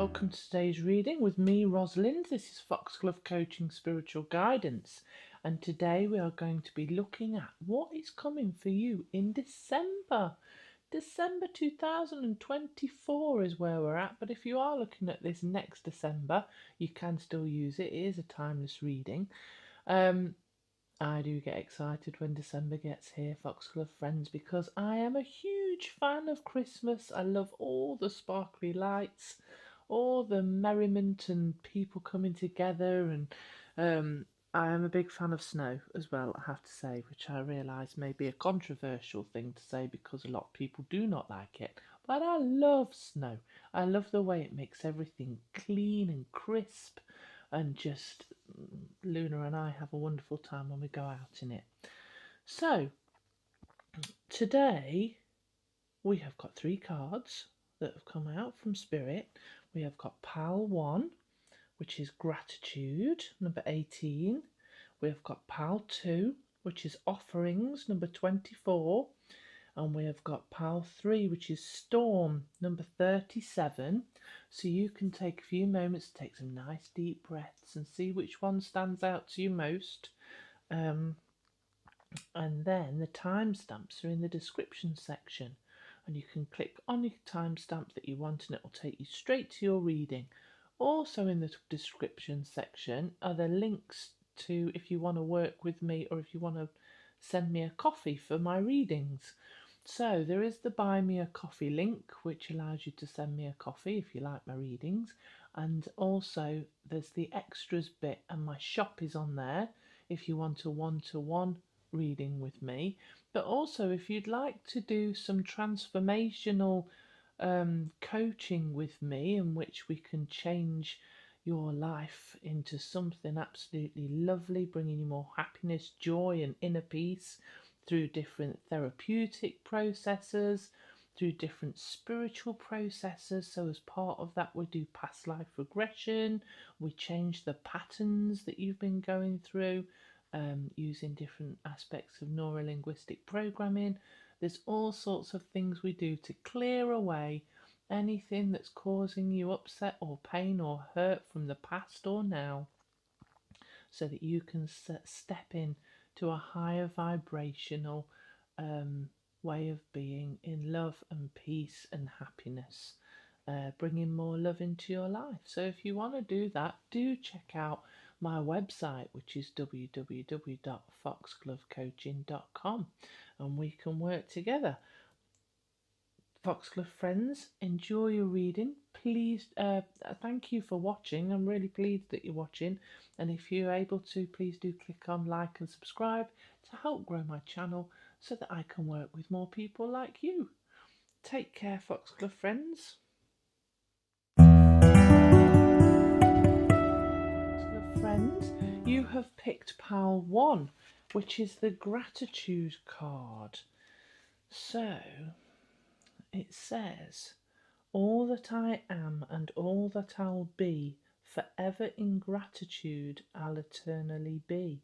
welcome to today's reading with me, Rosalind. This is Foxglove Coaching Spiritual Guidance, and today we are going to be looking at what is coming for you in December. December 2024 is where we're at, but if you are looking at this next December, you can still use it. It is a timeless reading. I do get excited when December gets here, Foxglove friends, because I am a huge fan of Christmas. I love all the sparkly lights, all the merriment and people coming together, and I am a big fan of snow as well, I have to say, which I realise may be a controversial thing to say because a lot of people do not like it. But I love snow. I love the way it makes everything clean and crisp, and just Luna and I have a wonderful time when we go out in it. So today we have got 3 cards that have come out from Spirit. We have got Pile 1, which is Gratitude, number 18. We have got Pile 2, which is Offerings, number 24. And we have got Pile 3, which is Storm, number 37. So you can take a few moments to take some nice deep breaths and see which one stands out to you most. And then the timestamps are in the description section, and you can click on the timestamp that you want and it will take you straight to your reading. Also in the description section are the links to if you want to work with me or if you want to send me a coffee for my readings. So there is the Buy Me a Coffee link, which allows you to send me a coffee if you like my readings. And also there's the extras bit, and my shop is on there if you want a one-to-one reading with me. But also if you'd like to do some transformational coaching with me, in which we can change your life into something absolutely lovely, bringing you more happiness, joy and inner peace through different therapeutic processes, through different spiritual processes. So as part of that, we do past life regression, we change the patterns that you've been going through, using different aspects of neurolinguistic programming. There's all sorts of things we do to clear away anything that's causing you upset or pain or hurt from the past or now, so that you can step in to a higher vibrational way of being in love and peace and happiness, bringing more love into your life. So if you want to do that, do check out my website, which is www.foxglovecoaching.com, and we can work together. Foxglove friends, enjoy your reading. Please, thank you for watching. I'm really pleased that you're watching, and if you're able to, please do click on like and subscribe to help grow my channel so that I can work with more people like you. Take care, Foxglove friends. Foxglove friends, you have picked Pile 1, which is the Gratitude card. So it says, all that I am and all that I'll be, forever in gratitude I'll eternally be.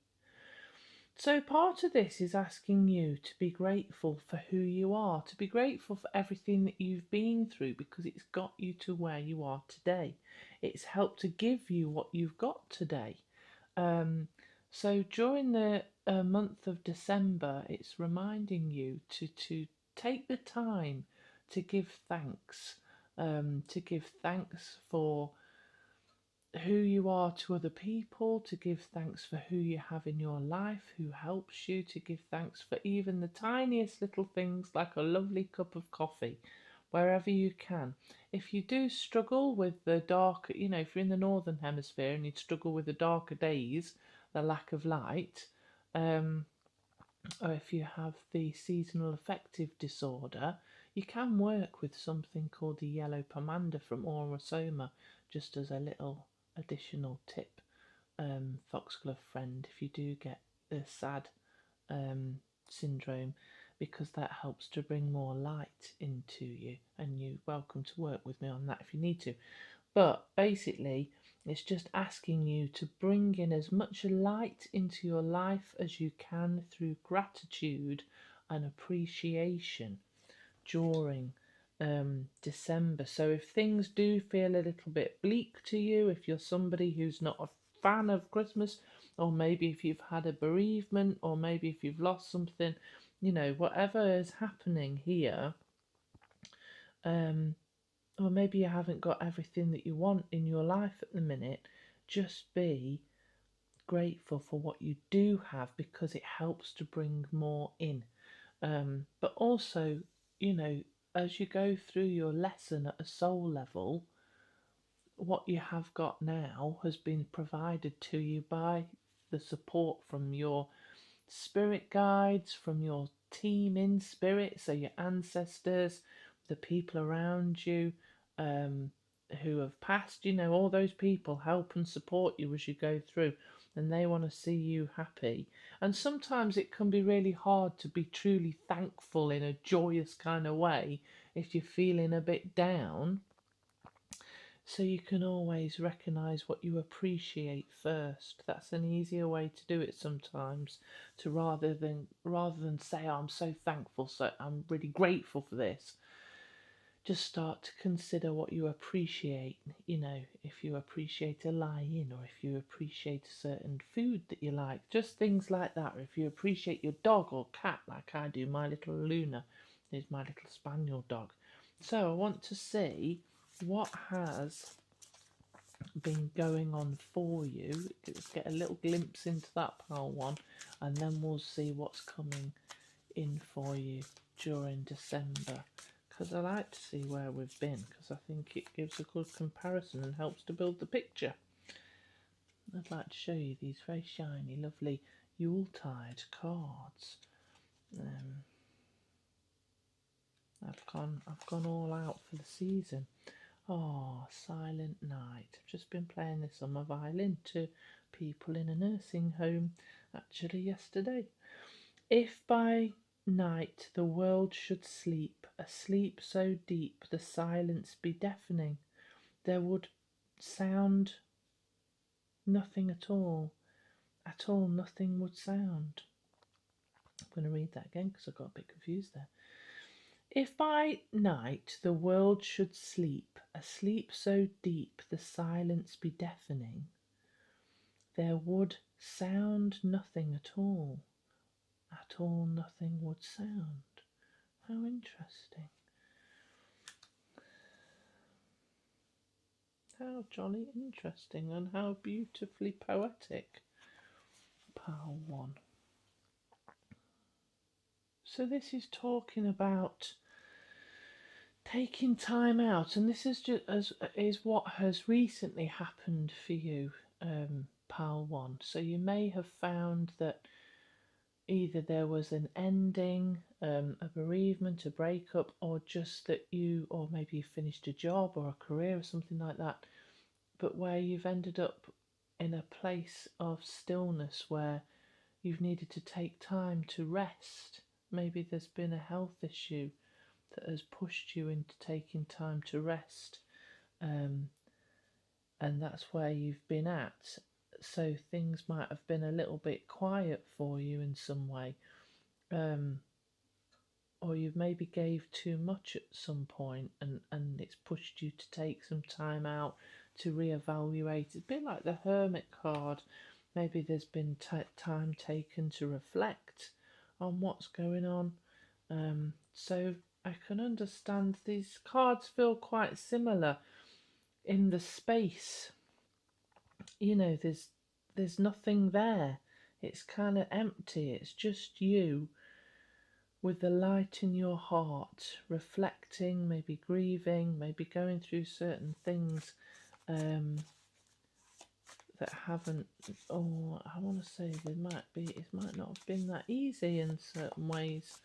So part of this is asking you to be grateful for who you are, to be grateful for everything that you've been through, because it's got you to where you are today. It's helped to give you what you've got today. So during the month of December, it's reminding you to take the time to give thanks. To give thanks for who you are to other people, to give thanks for who you have in your life, who helps you, to give thanks for even the tiniest little things like a lovely cup of coffee, wherever you can. If you do struggle with the dark, if you're in the northern hemisphere and you struggle with the darker days, the lack of light, or if you have the seasonal affective disorder, you can work with something called the yellow pomander from Orosoma, just as a little additional tip, Foxglove friend, if you do get the SAD syndrome, because that helps to bring more light into you, and you're welcome to work with me on that if you need to. But basically, it's just asking you to bring in as much light into your life as you can through gratitude and appreciation during December. So if things do feel a little bit bleak to you, if you're somebody who's not a fan of Christmas, or maybe if you've had a bereavement, or maybe if you've lost something, whatever is happening here, um, or maybe you haven't got everything that you want in your life at the minute, just be grateful for what you do have, because it helps to bring more in. But also, as you go through your lesson at a soul level, what you have got now has been provided to you by the support from your spirit guides, from your team in spirit, so your ancestors, the people around you, um, who have passed, all those people help and support you as you go through, and they want to see you happy. And sometimes it can be really hard to be truly thankful in a joyous kind of way if you're feeling a bit down. So you can always recognize what you appreciate first. That's an easier way to do it sometimes, to rather than say, oh, I'm so thankful, so I'm really grateful for this. Just start to consider what you appreciate. If you appreciate a lie-in, or if you appreciate a certain food that you like, just things like that. Or if you appreciate your dog or cat, like I do, my little Luna is my little spaniel dog. So I want to see what has been going on for you. Let's get a little glimpse into that pile one, and then we'll see what's coming in for you during December, because I like to see where we've been, because I think it gives a good comparison and helps to build the picture. I'd like to show you these very shiny, lovely Yuletide cards. I've gone all out for the season. Oh, Silent Night. I've just been playing this on my violin to people in a nursing home, actually yesterday. If by night the world should sleep, a sleep so deep the silence be deafening, there would sound nothing at all nothing would sound. I'm going to read that again because I got a bit confused there. If by night the world should sleep, a sleep so deep the silence be deafening, there would sound nothing at all nothing would sound. How interesting. How jolly interesting, and how beautifully poetic. Pile 1. So this is talking about taking time out, and this is is what has recently happened for you, pile 1. So you may have found that either there was an ending, a bereavement, a breakup, or just that or maybe you finished a job or a career or something like that, but where you've ended up in a place of stillness where you've needed to take time to rest. Maybe there's been a health issue that has pushed you into taking time to rest, and that's where you've been at. So things might have been a little bit quiet for you in some way, or you've maybe gave too much at some point, and it's pushed you to take some time out to reevaluate. It's a bit like the Hermit card. Maybe there's been time taken to reflect on what's going on. So I can understand these cards feel quite similar in the space. There's nothing there. It's kind of empty. It's just you with the light in your heart, reflecting, maybe grieving, maybe going through certain things that haven't, or I want to say it might not have been that easy in certain ways.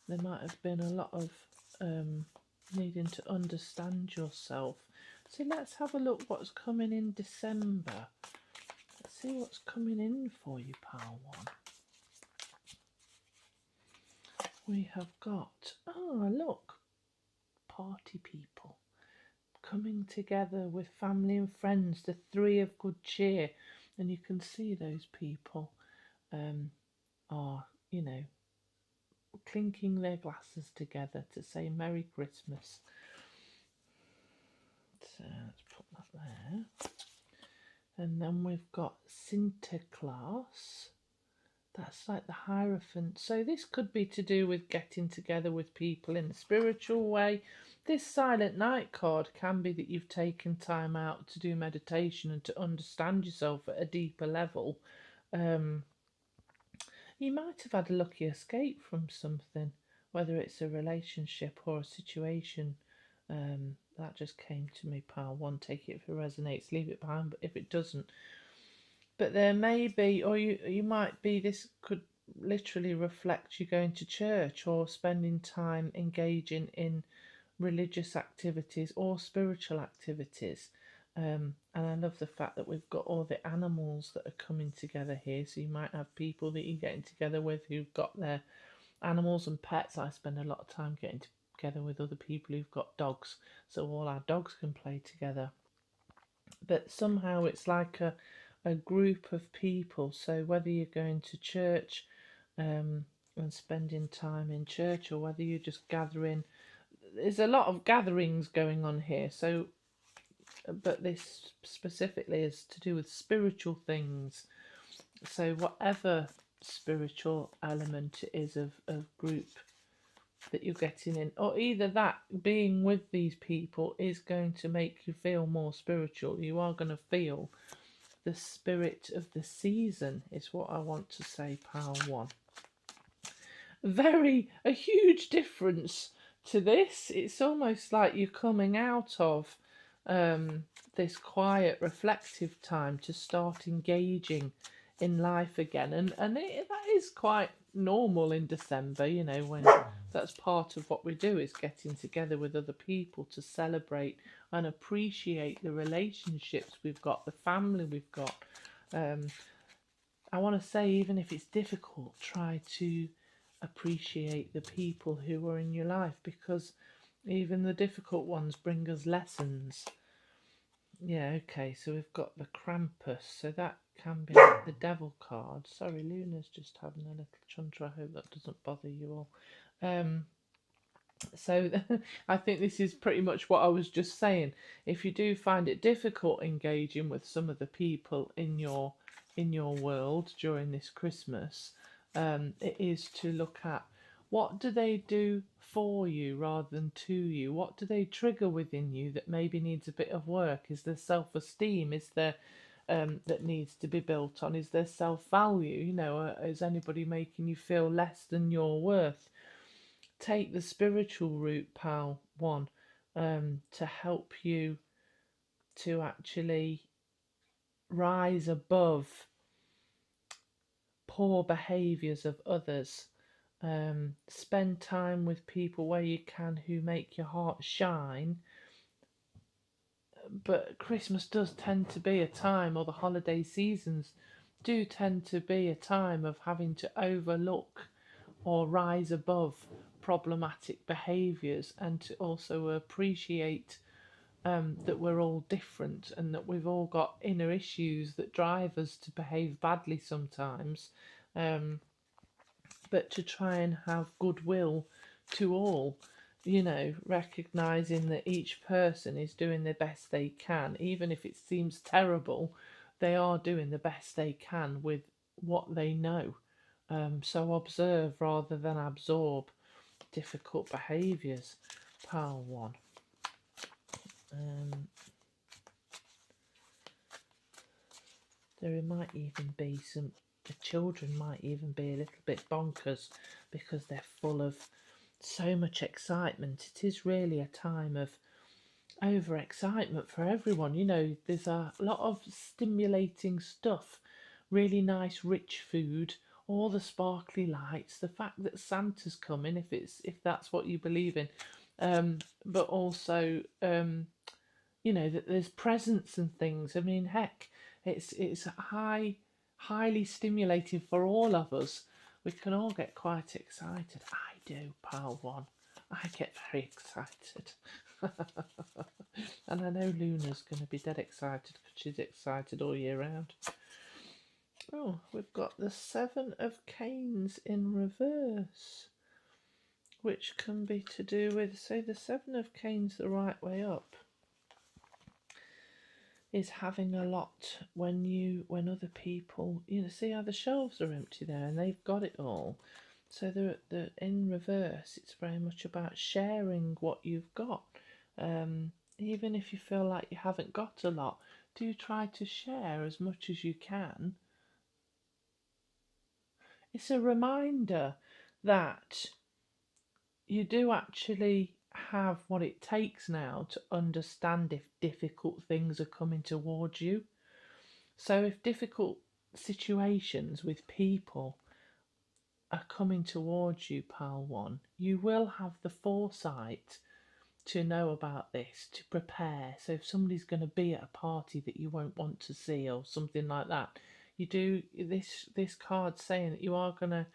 There might have been a lot of needing to understand yourself. So let's have a look what's coming in December. Let's see what's coming in for you, pile 1. We have got, look, party people coming together with family and friends, the 3 of good cheer, and you can see those people are, clinking their glasses together to say Merry Christmas. So let's put that there. And then we've got Sinterklaas. That's like the Hierophant. So this could be to do with getting together with people in a spiritual way. This Silent Night card can be that you've taken time out to do meditation and to understand yourself at a deeper level. You might have had a lucky escape from something, whether it's a relationship or a situation. That just came to me, pal. One, take it if it resonates, leave it behind, but if it doesn't. But there may be, or you might be, this could literally reflect you going to church or spending time engaging in religious activities or spiritual activities. And I love the fact that we've got all the animals that are coming together here. So you might have people that you're getting together with who've got their animals and pets. I spend a lot of time getting together with other people who've got dogs, so all our dogs can play together. But somehow it's like a group of people. So whether you're going to church and spending time in church, or whether you're just gathering, there's a lot of gatherings going on here. So, but this specifically is to do with spiritual things. So whatever spiritual element it is of group that you're getting in, or either that being with these people is going to make you feel more spiritual. You are going to feel the spirit of the season, is what I want to say, pile one. A huge difference to this. It's almost like you're coming out of this quiet, reflective time to start engaging in life again, and that is quite normal in December, you know, when that's part of what we do, is getting together with other people to celebrate and appreciate the relationships we've got, the family we've got. I want to say, even if it's difficult, try to appreciate the people who are in your life, because even the difficult ones bring us lessons. Yeah, okay, so we've got the Krampus, so that can be like the devil card. Sorry, Luna's just having a little chunder. I hope that doesn't bother you all. So I think this is pretty much what I was just saying. If you do find it difficult engaging with some of the people in your world during this Christmas, it is to look at, what do they do for you rather than to you? What do they trigger within you that maybe needs a bit of work? Is there self-esteem? Is there that needs to be built on? Is there self-value? You know, is anybody making you feel less than your worth? Take the spiritual route, pal one, to help you to actually rise above poor behaviours of others. Spend time with people where you can who make your heart shine. But Christmas does tend to be a time, or the holiday seasons do tend to be a time of having to overlook or rise above problematic behaviours, and to also appreciate that we're all different and that we've all got inner issues that drive us to behave badly sometimes. But to try and have goodwill to all, you know, recognising that each person is doing the best they can, even if it seems terrible, they are doing the best they can with what they know. So observe rather than absorb difficult behaviours, pile one. There might even be the children might even be a little bit bonkers because they're full of so much excitement. It is really a time of overexcitement for everyone. You know, there's a lot of stimulating stuff, really nice rich food, all the sparkly lights, the fact that Santa's coming, if that's what you believe in, but also you know, that there's presents and things. I mean, heck, it's highly stimulating for all of us. We can all get quite excited. I do, pal one. I get very excited. And I know Luna's going to be dead excited because she's excited all year round. Oh, we've got the Seven of Canes in reverse. which can be to do with, say, the Seven of Canes the right way up is having a lot when other people, see how the shelves are empty there and they've got it all. So the in reverse, it's very much about sharing what you've got. Even if you feel like you haven't got a lot, do try to share as much as you can. It's a reminder that you do actually have what it takes now to understand if difficult things are coming towards you. So if difficult situations with people are coming towards you, Pile 1, you will have the foresight to know about this, to prepare. So if somebody's going to be at a party that you won't want to see or something like that, you do this card saying that you are going to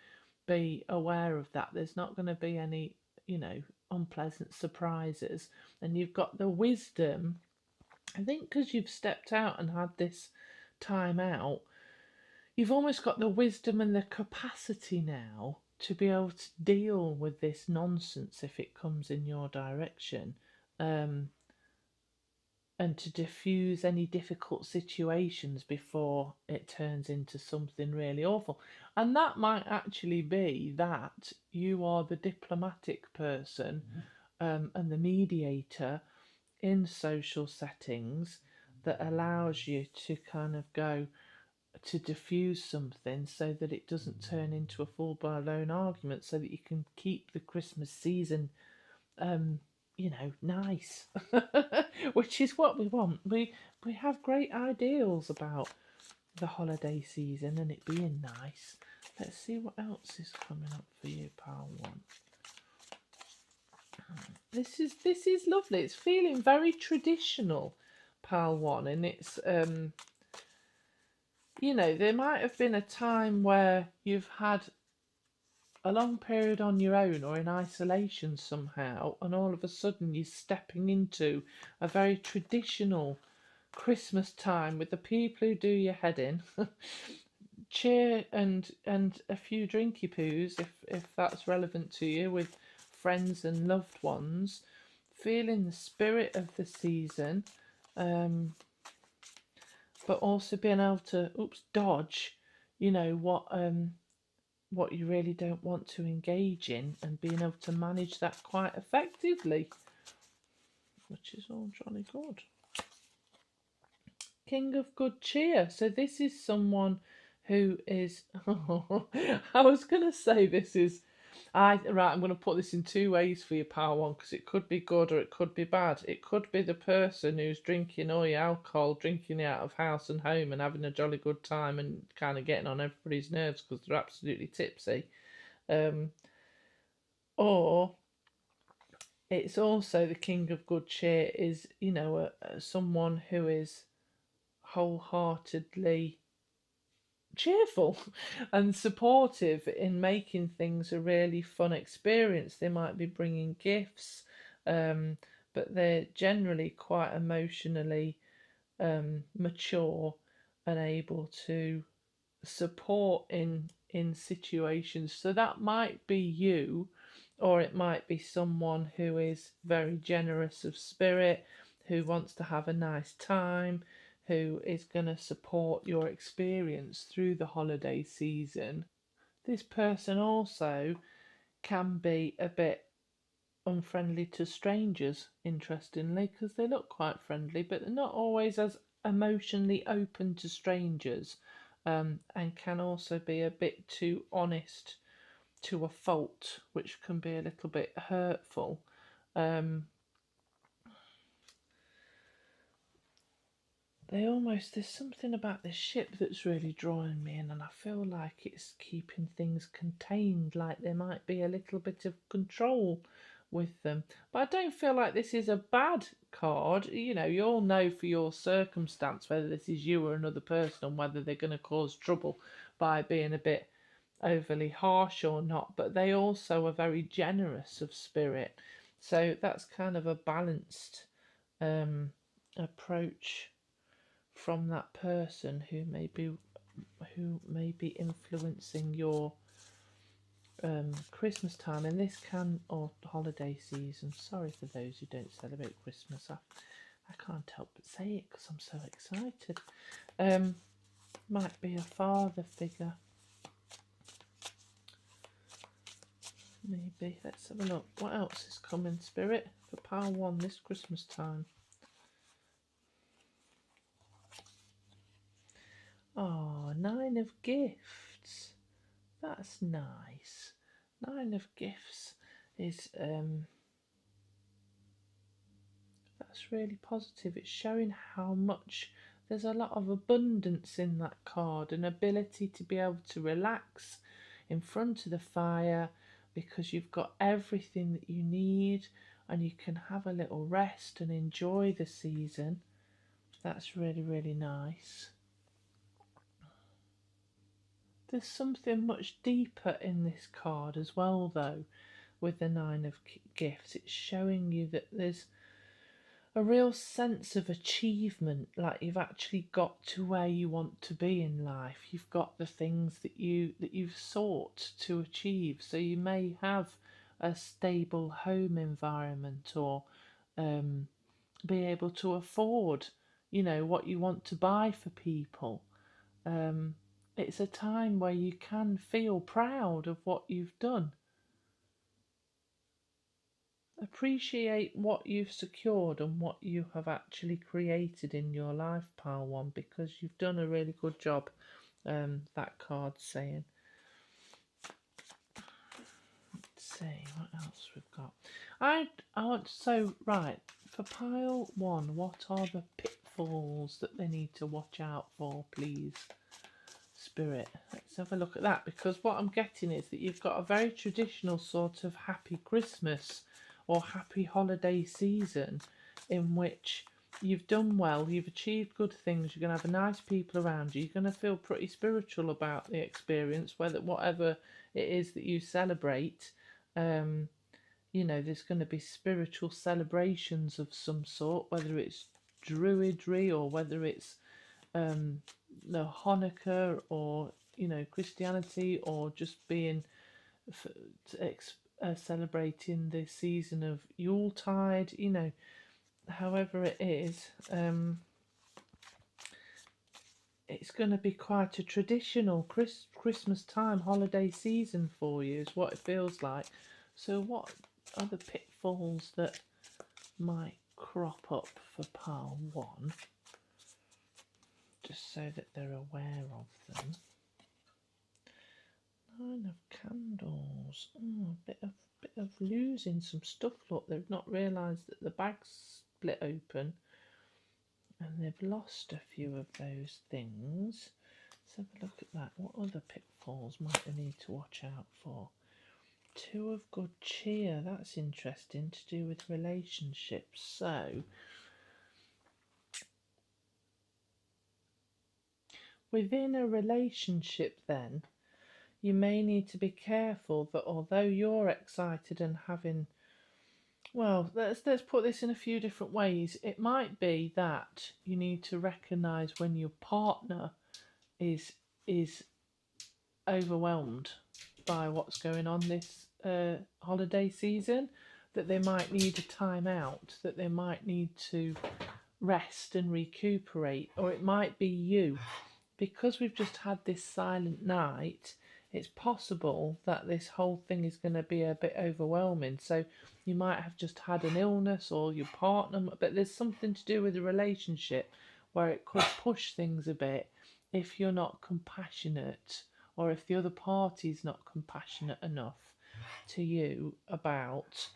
be aware of that. There's not going to be any, unpleasant surprises. And you've got the wisdom, I think, because you've stepped out and had this time out, you've almost got the wisdom and the capacity now to be able to deal with this nonsense if it comes in your direction, and to diffuse any difficult situations before it turns into something really awful. And that might actually be that you are the diplomatic person, and the mediator in social settings that allows you to kind of go to diffuse something so that it doesn't turn into a full-blown argument, so that you can keep the Christmas season nice. Which is what we want. We have great ideals about the holiday season and it being nice. Let's see what else is coming up for you, Pile 1. This is lovely. It's feeling very traditional, Pile 1, and it's there might have been a time where you've had a long period on your own or in isolation somehow, and all of a sudden you're stepping into a very traditional Christmas time with the people who do your head in. Cheer and a few drinky poos, if that's relevant to you, with friends and loved ones, feeling the spirit of the season, but also being able to dodge what you really don't want to engage in, and being able to manage that quite effectively, which is all jolly good. King of Good Cheer. So this is someone who is I was going to say this is I'm going to put this in two ways for you, Power 1, because it could be good or it could be bad. It could be the person who's drinking all your alcohol, drinking it out of house and home and having a jolly good time and kind of getting on everybody's nerves because they're absolutely tipsy. Or it's also the King of Good Cheer is, someone who is wholeheartedly cheerful and supportive in making things a really fun experience. They might be bringing gifts, but they're generally quite emotionally mature and able to support in situations. So that might be you, or it might be someone who is very generous of spirit, who wants to have a nice time, who is going to support your experience through the holiday season. This person also can be a bit unfriendly to strangers, interestingly, because they look quite friendly, but they're not always as emotionally open to strangers, and can also be a bit too honest to a fault, which can be a little bit hurtful. There's something about this ship that's really drawing me in, and I feel like it's keeping things contained, like there might be a little bit of control with them. But I don't feel like this is a bad card. You'll know for your circumstance whether this is you or another person, and whether they're going to cause trouble by being a bit overly harsh or not. But they also are very generous of spirit. So that's kind of a balanced approach from that person who may be influencing your Christmas time, and this can, or holiday season. Sorry for those who don't celebrate Christmas. I can't help but say it because I'm so excited. Might be a father figure. Maybe. Let's have a look. What else is coming, Spirit, for Pile 1 this Christmas time? Oh, 9 of Gifts. That's nice. 9 of Gifts is that's really positive. It's showing how much there's a lot of abundance in that card, an ability to be able to relax in front of the fire because you've got everything that you need and you can have a little rest and enjoy the season. That's really, really nice. There's something much deeper in this card as well, though, with the 9 of Gifts. It's showing you that there's a real sense of achievement, like you've actually got to where you want to be in life. You've got the things that you've sought to achieve. So you may have a stable home environment, or be able to afford, what you want to buy for people. It's a time where you can feel proud of what you've done. Appreciate what you've secured and what you have actually created in your life, Pile 1, because you've done a really good job, that card's saying. Let's see what else we've got. Right, for Pile 1, what are the pitfalls that they need to watch out for, please, Spirit? Let's have a look at that, because what I'm getting is that you've got a very traditional sort of happy Christmas or happy holiday season in which you've done well, you've achieved good things, you're going to have nice people around you, you're going to feel pretty spiritual about the experience, whatever it is that you celebrate. There's going to be spiritual celebrations of some sort, whether it's druidry or whether it's Hanukkah or Christianity, or just being celebrating the season of Yuletide. However it is, it's going to be quite a traditional Christmas time holiday season for you, is what it feels like. So what are the pitfalls that might crop up for Pile 1, just so that they're aware of them? 9 of Candles. Oh, a bit of losing some stuff. Look, they've not realised that the bag's split open and they've lost a few of those things. Let's have a look at that. What other pitfalls might they need to watch out for? 2 of Good Cheer. That's interesting, to do with relationships. So within a relationship, then, you may need to be careful that although you're excited and having, well, let's put this in a few different ways. It might be that you need to recognise when your partner is overwhelmed by what's going on this holiday season, that they might need a time out, that they might need to rest and recuperate, or it might be you. Because we've just had this silent night, it's possible that this whole thing is going to be a bit overwhelming. So you might have just had an illness, or your partner, but there's something to do with the relationship where it could push things a bit if you're not compassionate, or if the other party's not compassionate enough to you about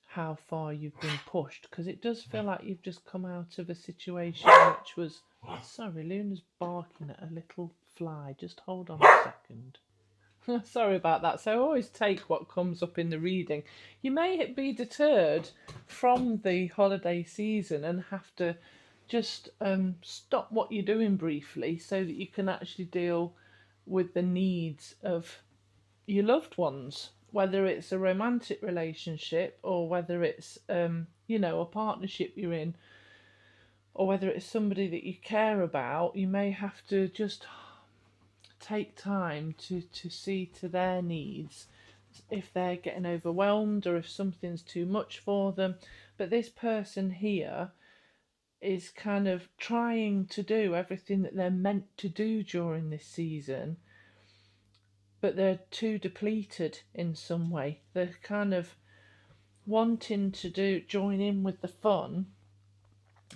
how far you've been pushed. Because it does feel like you've just come out of a situation which was... Sorry, Luna's barking at a little fly. Just hold on a second. Sorry about that. So I always take what comes up in the reading. You may be deterred from the holiday season and have to just stop what you're doing briefly so that you can actually deal with the needs of your loved ones, whether it's a romantic relationship or whether it's a partnership you're in, or whether it's somebody that you care about. You may have to just take time to see to their needs if they're getting overwhelmed or if something's too much for them. But this person here is kind of trying to do everything that they're meant to do during this season, but they're too depleted in some way. They're kind of wanting to join in with the fun,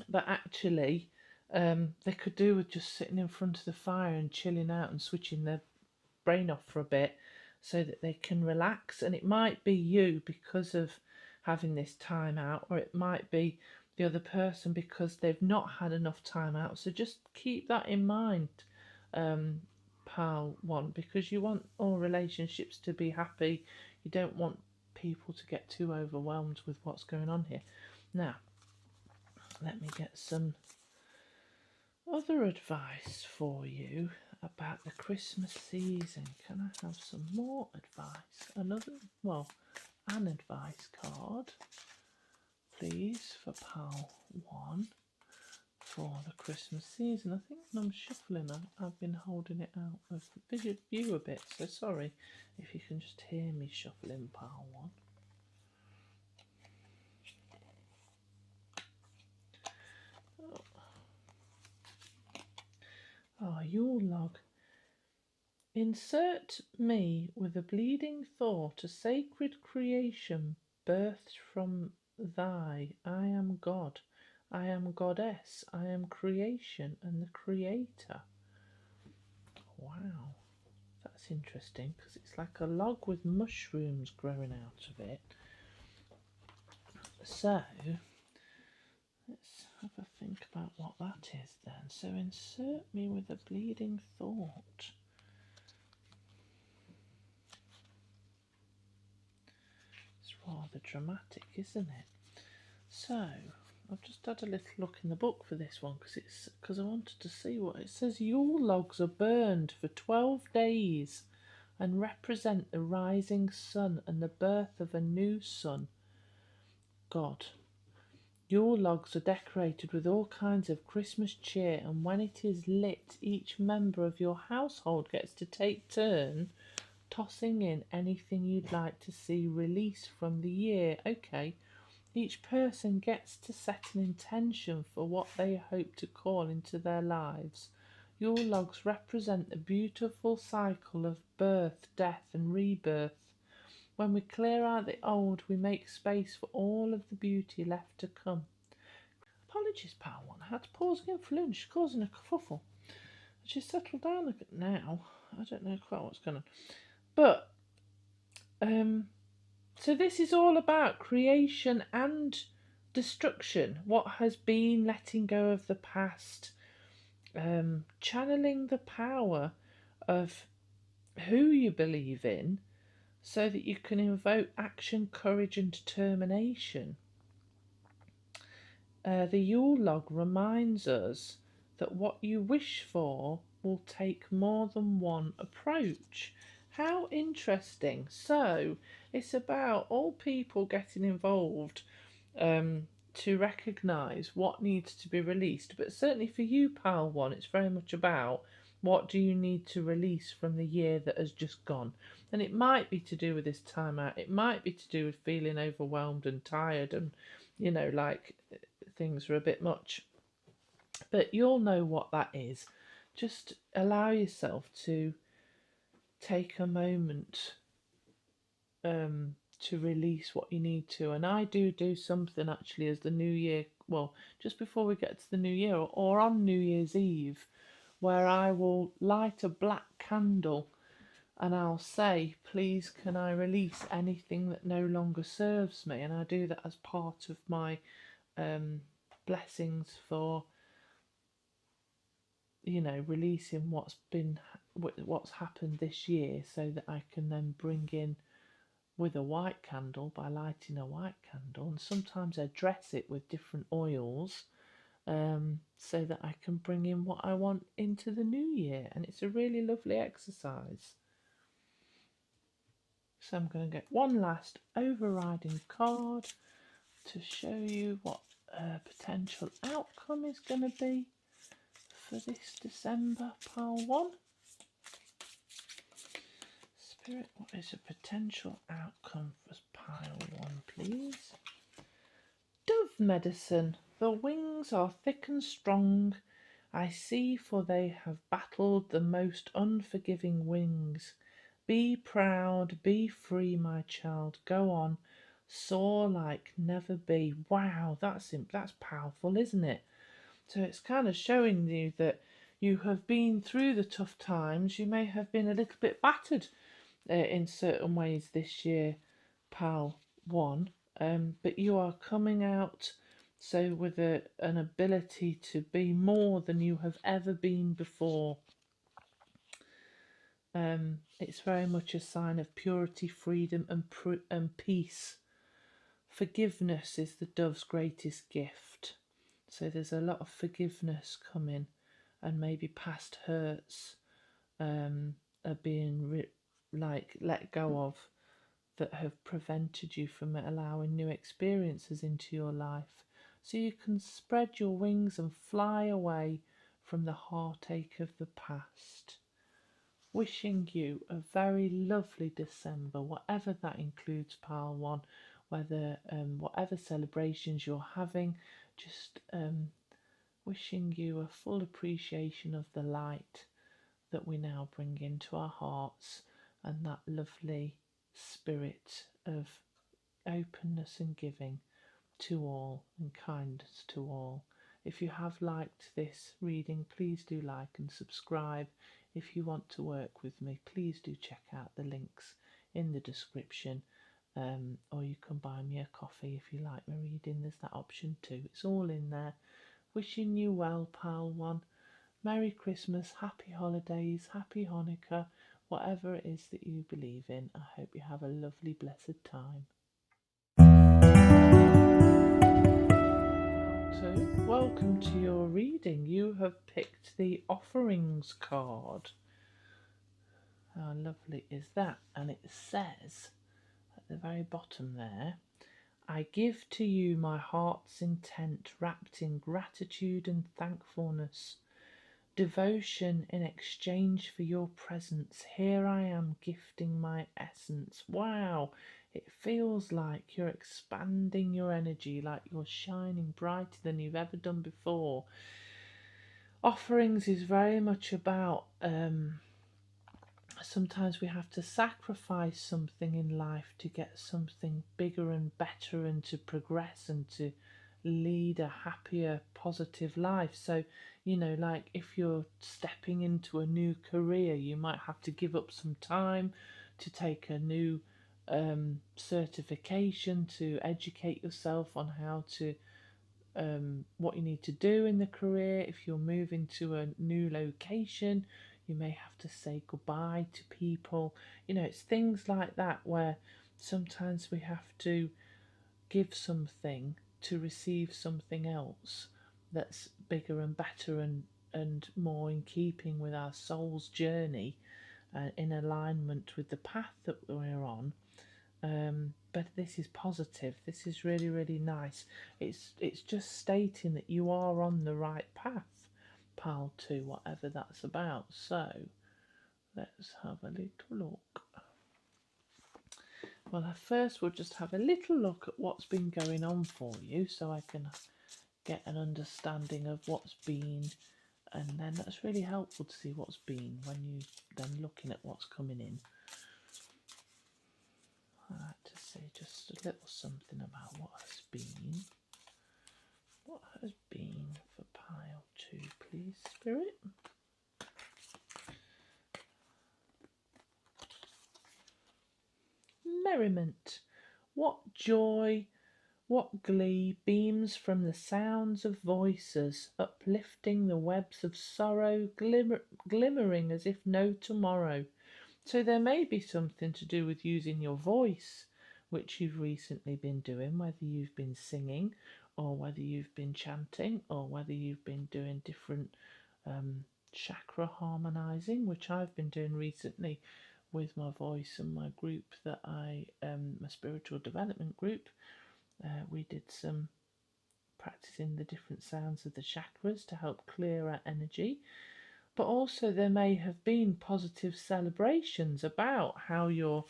but actually they could do with just sitting in front of the fire and chilling out and switching their brain off for a bit so that they can relax. And it might be you because of having this time out, or it might be the other person because they've not had enough time out. So just keep that in mind, pal one, because you want all relationships to be happy. You don't want people to get too overwhelmed with what's going on here. Now, let me get some other advice for you about the Christmas season. Can I have some more advice? An advice card, please, for pal one for the Christmas season. I think when I'm shuffling, I've been holding it out of view a bit, so sorry if you can just hear me shuffling, pal one. Oh, Yule log. Insert me with a bleeding thought, a sacred creation birthed from thy. I am God, I am goddess, I am creation and the creator. Wow, that's interesting because it's like a log with mushrooms growing out of it. So let's have a think about what that is then. So insert me with a bleeding thought. It's rather dramatic, isn't it? So I've just had a little look in the book for this one because I wanted to see what it says. Yule logs are burned for 12 days and represent the rising sun and the birth of a new sun, God. Yule logs are decorated with all kinds of Christmas cheer, and when it is lit, each member of your household gets to take turn tossing in anything you'd like to see released from the year. Okay, each person gets to set an intention for what they hope to call into their lives. Yule logs represent the beautiful cycle of birth, death, and rebirth. When we clear out the old, we make space for all of the beauty left to come. Apologies, pal one. I had to pause again for lunch, causing a kerfuffle. She's settled down now. I don't know quite what's going on. But, so this is all about creation and destruction. What has been, letting go of the past, channeling the power of who you believe in so that you can invoke action, courage and determination. The Yule log reminds us that what you wish for will take more than one approach. How interesting. So it's about all people getting involved to recognise what needs to be released. But certainly for you, pal one, it's very much about what do you need to release from the year that has just gone. And it might be to do with this time out. It might be to do with feeling overwhelmed and tired and, like things are a bit much. But you'll know what that is. Just allow yourself to take a moment to release what you need to. And I do something actually as the new year, well, just before we get to the new year or on New Year's Eve, where I will light a black candle and I'll say, please can I release anything that no longer serves me? And I do that as part of my blessings for, releasing what's happened this year, so that I can then bring in with a white candle, by lighting a white candle, and sometimes I dress it with different oils, so that I can bring in what I want into the new year. And it's a really lovely exercise. So I'm going to get one last overriding card to show you what a potential outcome is going to be for this December, pile one. Spirit, what is a potential outcome for pile 1, please? Dove medicine. The wings are thick and strong, I see, for they have battled the most unforgiving wings. Be proud, be free, my child. Go on, soar like never be. Wow, that's powerful, isn't it? So it's kind of showing you that you have been through the tough times. You may have been a little bit battered in certain ways this year, pal 1, but you are coming out so with an ability to be more than you have ever been before. It's very much a sign of purity, freedom, and peace. Forgiveness is the dove's greatest gift. So there's a lot of forgiveness coming, and maybe past hurts are being let go of, that have prevented you from allowing new experiences into your life, so you can spread your wings and fly away from the heartache of the past. Wishing you a very lovely December, whatever that includes, pile 1, whether whatever celebrations you're having, just wishing you a full appreciation of the light that we now bring into our hearts, and that lovely spirit of openness and giving to all and kindness to all. If you have liked this reading, please do like and subscribe. If you want to work with me, please do check out the links in the description, or you can buy me a coffee if you like my reading. There's that option too. It's all in there. Wishing you well, pal 1. Merry Christmas, happy holidays, happy Hanukkah, whatever it is that you believe in. I hope you have a lovely, blessed time. So, welcome to your reading. You have picked the offerings card. How lovely is that? And it says at the very bottom there, I give to you my heart's intent, wrapped in gratitude and thankfulness. Devotion in exchange for your presence. Here I am gifting my essence. Wow, it feels like you're expanding your energy, like you're shining brighter than you've ever done before. Offerings is very much about sometimes we have to sacrifice something in life to get something bigger and better, and to progress and to lead a happier, positive life. So, like if you're stepping into a new career, you might have to give up some time to take a new certification to educate yourself on how to what you need to do in the career. If you're moving to a new location, you may have to say goodbye to people. It's things like that where sometimes we have to give something to receive something else that's bigger and better, and more in keeping with our soul's journey, in alignment with the path that we're on. But this is positive. This is really, really nice. It's just stating that you are on the right path, pal 2, whatever that's about. So let's have a little look. Well, at first we'll just have a little look at what's been going on for you, so I can get an understanding of what's been, and then that's really helpful to see what's been when you then looking at what's coming in. I like to say just a little something about what has been. What has been for pile 2, please, Spirit? Merriment. What joy, what glee beams from the sounds of voices, uplifting the webs of sorrow, glimmering as if no tomorrow. So there may be something to do with using your voice, which you've recently been doing, whether you've been singing, or whether you've been chanting, or whether you've been doing different chakra harmonizing, which I've been doing recently with my voice and my group that my spiritual development group. We did some practicing the different sounds of the chakras to help clear our energy. but also there may have been positive celebrations about how you're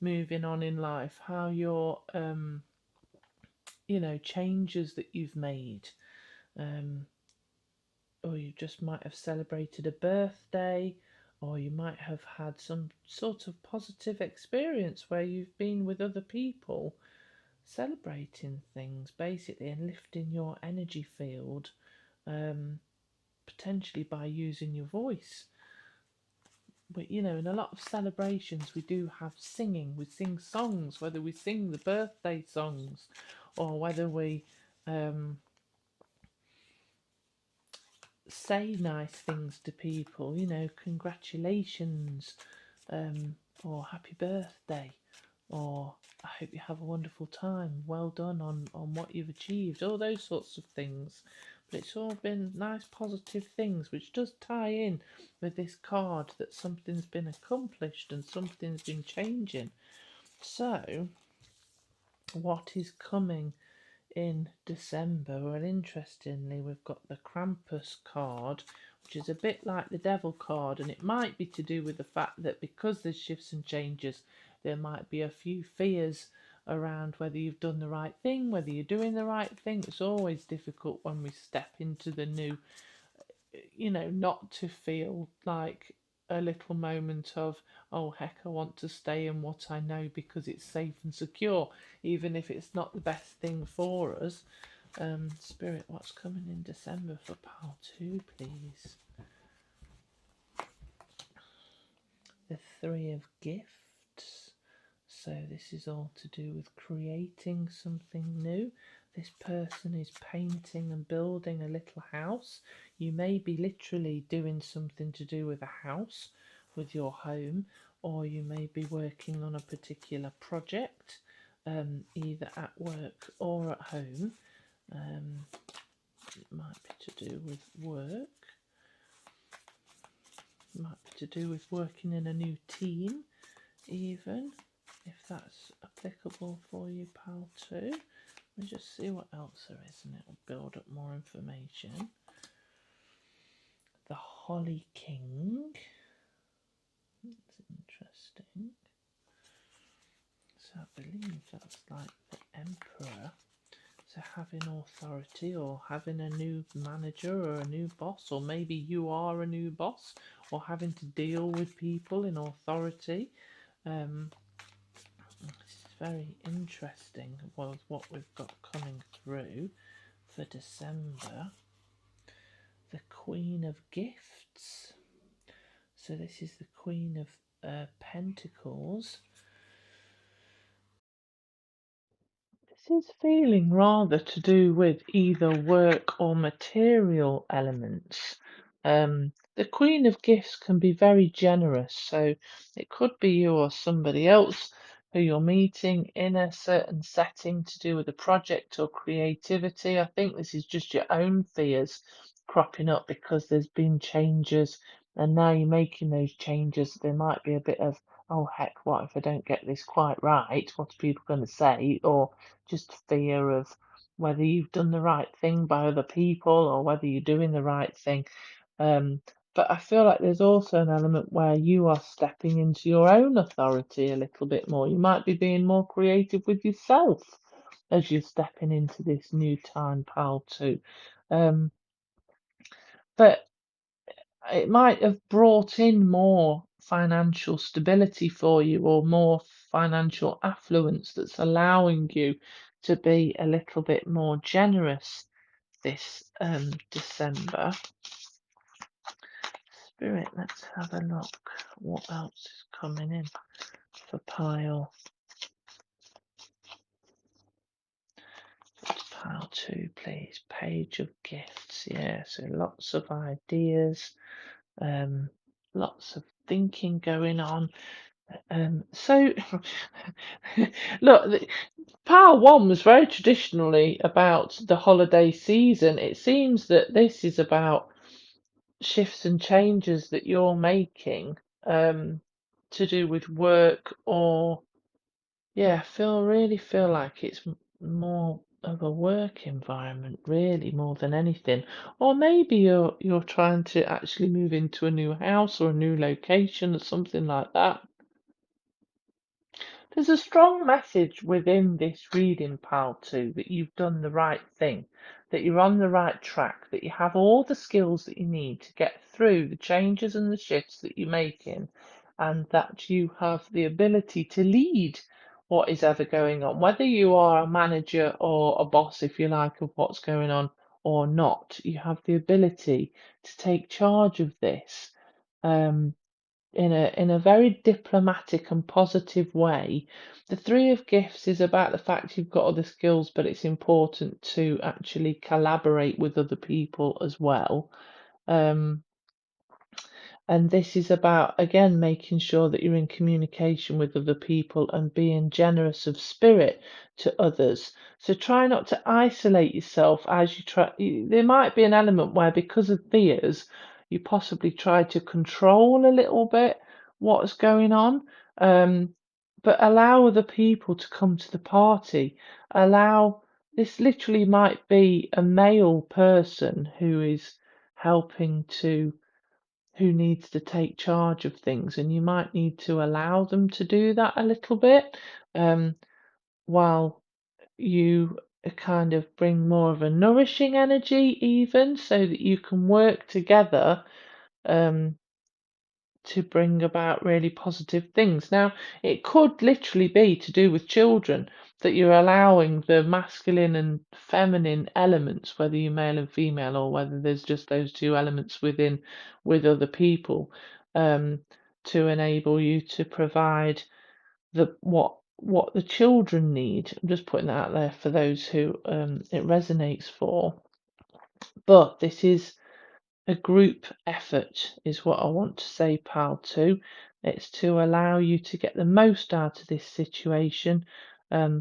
moving on in life, how you're, changes that you've made. Um, or you just might have celebrated a birthday, or you might have had some sort of positive experience where you've been with other people celebrating things basically and lifting your energy field, potentially by using your voice. But in a lot of celebrations we do have singing. We sing songs, whether we sing the birthday songs or whether we say nice things to people, congratulations, or happy birthday, or I hope you have a wonderful time, well done on what you've achieved, all those sorts of things. But it's all been nice positive things, which does tie in with this card that something's been accomplished and something's been changing. So, what is coming in December? Well, interestingly, we've got the Krampus card, which is a bit like the Devil card, and it might be to do with the fact that because there's shifts and changes, there might be a few fears around whether you've done the right thing, whether you're doing the right thing. It's always difficult when we step into the new, not to feel like a little moment of, oh heck, I want to stay in what I know because it's safe and secure, even if it's not the best thing for us. Spirit, what's coming in December for Pile 2, please? The Three of Gifts. So this is all to do with creating something new. This person is painting and building a little house. You may be literally doing something to do with a house, with your home, or you may be working on a particular project, either at work or at home. It might be to do with work. It might be to do with working in a new team, even, if that's applicable for you, Pal 2. Let me just see what else there is and it'll build up more information. The Holly King. That's interesting. So I believe that's like the Emperor. So having authority or having a new manager or a new boss, or maybe you are a new boss, or having to deal with people in authority. This is very interesting, well, what we've got coming through for December. The Queen of Gifts. So this is the Queen of Pentacles. This is feeling rather to do with either work or material elements. The Queen of Gifts can be very generous, so it could be you or somebody else who you're meeting in a certain setting to do with a project or creativity. I think this is just your own fears cropping up because there's been changes and now you're making those changes. There might be a bit of, oh heck, what if I don't get this quite right? What are people going to say? Or just fear of whether you've done the right thing by other people or whether you're doing the right thing. But I feel like there's also an element where you are stepping into your own authority a little bit more. You might be being more creative with yourself as you're stepping into this new time, Pal 2. But it might have brought in more financial stability for you or more financial affluence that's allowing you to be a little bit more generous this December. Spirit, let's have a look. What else is coming in for pile? Pile 2, please. Page of Gifts. Yeah, so lots of ideas, lots of thinking going on. So, look, Pile 1 was very traditionally about the holiday season. It seems that this is about shifts and changes that you're making to do with work or, yeah, really feel like it's more of a work environment, really, more than anything. Or maybe you're trying to actually move into a new house or a new location or something like that. There's a strong message within this reading, pal, too, that you've done the right thing, that you're on the right track, that you have all the skills that you need to get through the changes and the shifts that you're making, and that you have the ability to lead what is ever going on, whether you are a manager or a boss, if you like, of what's going on or not. You have the ability to take charge of this. Um, in a very diplomatic and positive way. The Three of Gifts is about the fact you've got other skills, but it's important to actually collaborate with other people as well. Um, and this is about, again, making sure that you're in communication with other people and being generous of spirit to others. So try not to isolate yourself as you try. There might be an element where, because of fears, you possibly try to control a little bit what's going on. But allow other people to come to the party. Allow, this literally might be a male person who is helping to, who needs to take charge of things, and you might need to allow them to do that a little bit, um, while you kind of bring more of a nourishing energy, even so that you can work together, um, to bring about really positive things. Now, it could literally be to do with children, that you're allowing the masculine and feminine elements, whether you're male and female, or whether there's just those two elements within with other people, um, to enable you to provide the what the children need. I'm just putting that out there for those who it resonates for. But this is a group effort, is what I want to say, pal, too. It's to allow you to get the most out of this situation.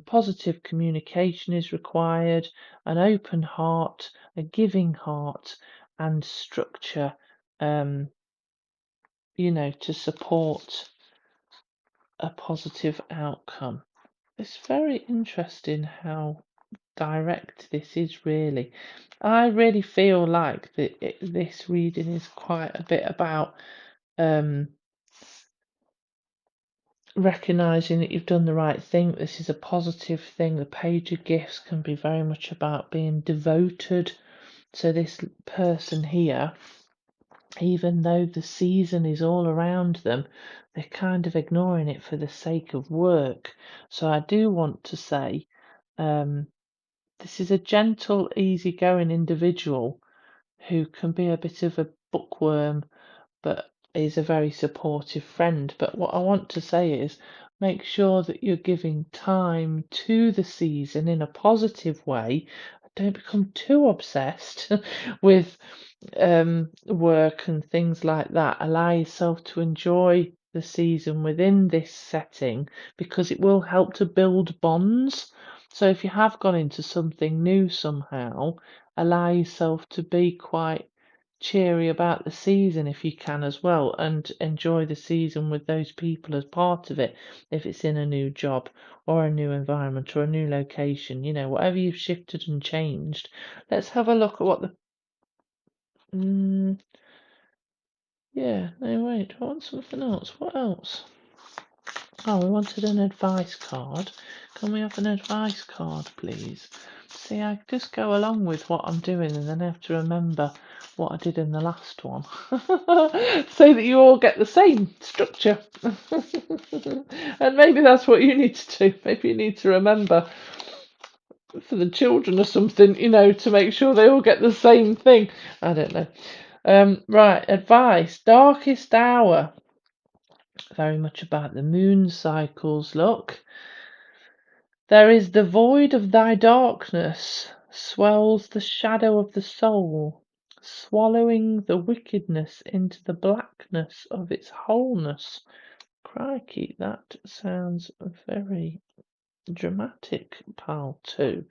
Positive communication is required, an open heart, a giving heart, and structure, um, to support a positive outcome. It's very interesting how direct this is, really. I really feel like this reading is quite a bit about um, recognizing that you've done the right thing. This is a positive thing. The Page of Gifts can be very much about being devoted. So this person here, even though the season is all around them, they're kind of ignoring it for the sake of work. So I do want to say, this is a gentle, easygoing individual who can be a bit of a bookworm, but is a very supportive friend. But what I want to say is, make sure that you're giving time to the season in a positive way. Don't become too obsessed with work and things like that. Allow yourself to enjoy the season within this setting, because it will help to build bonds. So if you have gone into something new somehow, allow yourself to be quite cheery about the season if you can as well, and enjoy the season with those people as part of it, if it's in a new job or a new environment or a new location, whatever you've shifted and changed. Let's have a look at what the yeah, no, wait, I want something else. What else? Oh, we wanted an advice card. Can we have an advice card, please? See, I just go along with what I'm doing, and then I have to remember what I did in the last one. So that you all get the same structure. And maybe that's what you need to do. Maybe you need to remember for the children or something, to make sure they all get the same thing. I don't know. Right, advice. Darkest hour. Very much about the moon cycles. Look. There is the void of thy darkness, swells the shadow of the soul, swallowing the wickedness into the blackness of its wholeness. Crikey, that sounds very dramatic, pal, too.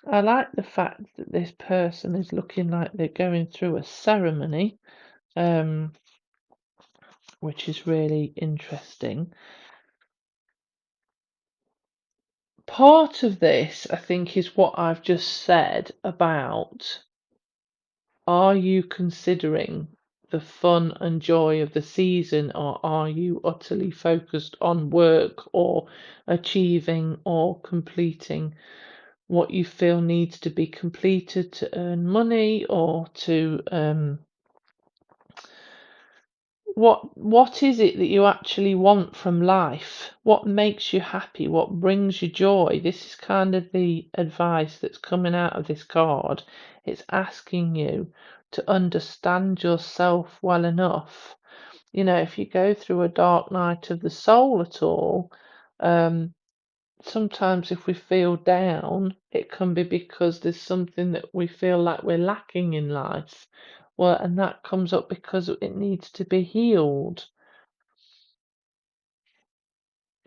I like the fact that this person is looking like they're going through a ceremony, which is really interesting. part of this, I think, is what I've just said about, are you considering the fun and joy of the season, or are you utterly focused on work or achieving or completing what you feel needs to be completed to earn money, or to what is it that you actually want from life? What makes you happy? What brings you joy? This is kind of the advice that's coming out of this card. It's asking you to understand yourself well enough. You know, if you go through a dark night of the soul at all, sometimes if we feel down, it can be because there's something that we feel like we're lacking in life. Well, and that comes up because it needs to be healed.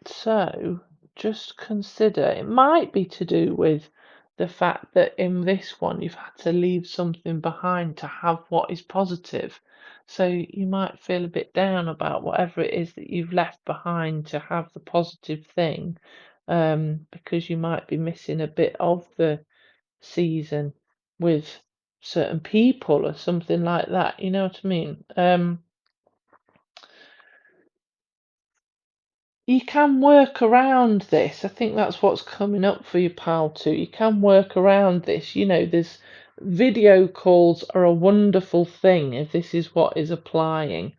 So just consider, it might be to do with the fact that in this one you've had to leave something behind to have what is positive. So you might feel a bit down about whatever it is that you've left behind to have the positive thing, because you might be missing a bit of the season with certain people or something like that. You know what I mean? You can work around this. I think that's what's coming up for you, pal, too. You can work around this. You know, there's video calls are a wonderful thing if this is what is applying.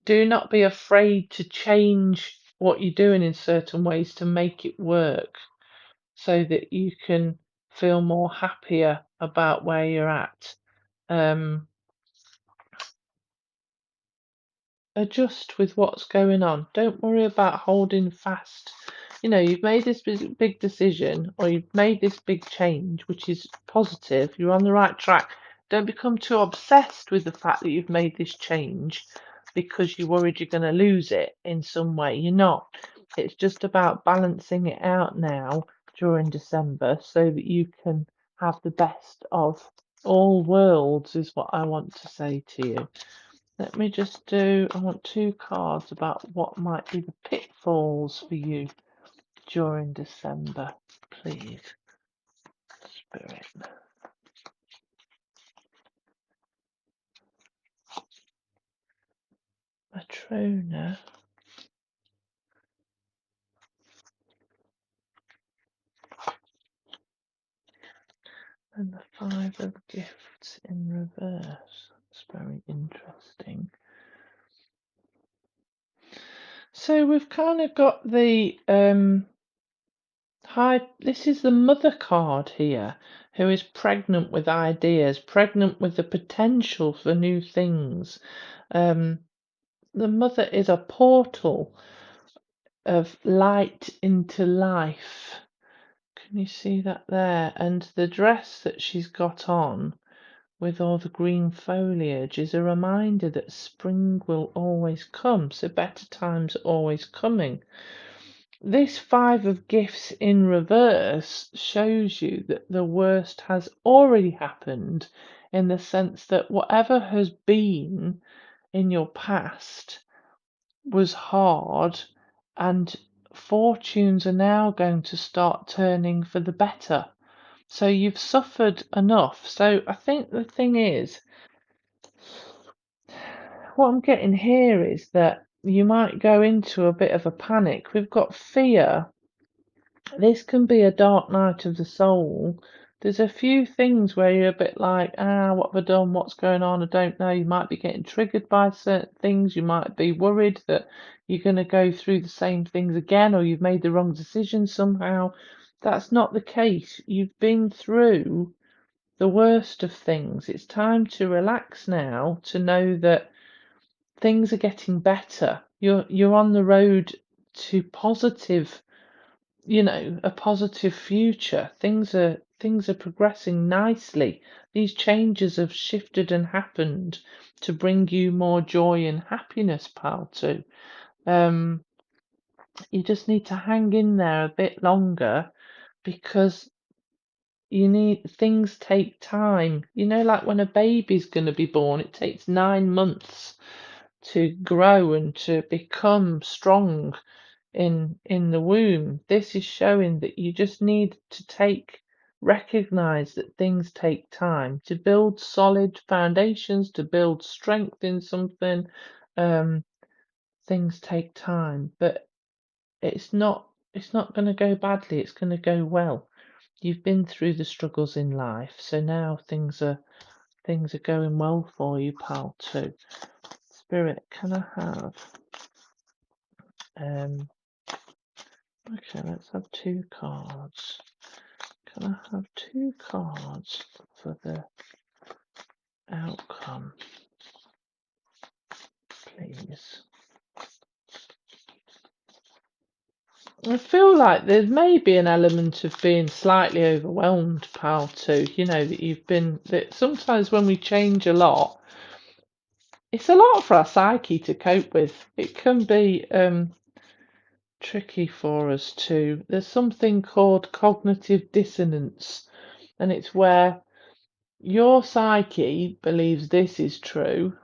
Do not be afraid to change what you're doing in certain ways to make it work so that you can feel more happier about where you're at. Um, adjust with what's going on. Don't worry about holding fast. You know, you've made this big decision, or you've made this big change, which is positive. You're on the right track. Don't become too obsessed with the fact that you've made this change because you're worried you're going to lose it in some way. You're not. It's just about balancing it out now during December so that you can have the best of all worlds, is what I want to say to you. Let me just do, I want two cards about what might be the pitfalls for you during December, please, Spirit. Matrona and the Five of Gifts in reverse. That's very interesting. So we've kind of got the this is the mother card here, who is pregnant with ideas, pregnant with the potential for new things. The mother is a portal of light into life. Can you see that there? And the dress that she's got on with all the green foliage is a reminder that spring will always come, so better times are always coming. This Five of Gifts in reverse shows you that the worst has already happened, in the sense that whatever has been in your past was hard, and fortunes are now going to start turning for the better. So you've suffered enough. So I think the thing is, what I'm getting here is that you might go into a bit of a panic. We've got fear. This can be a dark night of the soul. There's a few things where you're a bit like, what have I done? What's going on? I don't know. You might be getting triggered by certain things. You might be worried that you're going to go through the same things again, or you've made the wrong decision somehow. That's not the case. You've been through the worst of things. It's time to relax now, to know that things are getting better. You're on the road to positive, a positive future. Things are progressing nicely. These changes have shifted and happened to bring you more joy and happiness, pal, too. You just need to hang in there a bit longer, because things take time. Like when a baby's going to be born, it takes 9 months to grow and to become strong. in the womb. This is showing that you just need to recognize that things take time to build solid foundations, to build strength in something. Things take time, but it's not going to go badly. It's going to go well. You've been through the struggles in life, so now things are going well for you, pal. Too. Spirit, can I have okay, let's have 2 cards. Can I have 2 cards for the outcome, please? I feel like there may be an element of being slightly overwhelmed, pal, too. You know, that sometimes when we change a lot, it's a lot for our psyche to cope with. It can be tricky for us too. There's something called cognitive dissonance, and it's where your psyche believes this is true,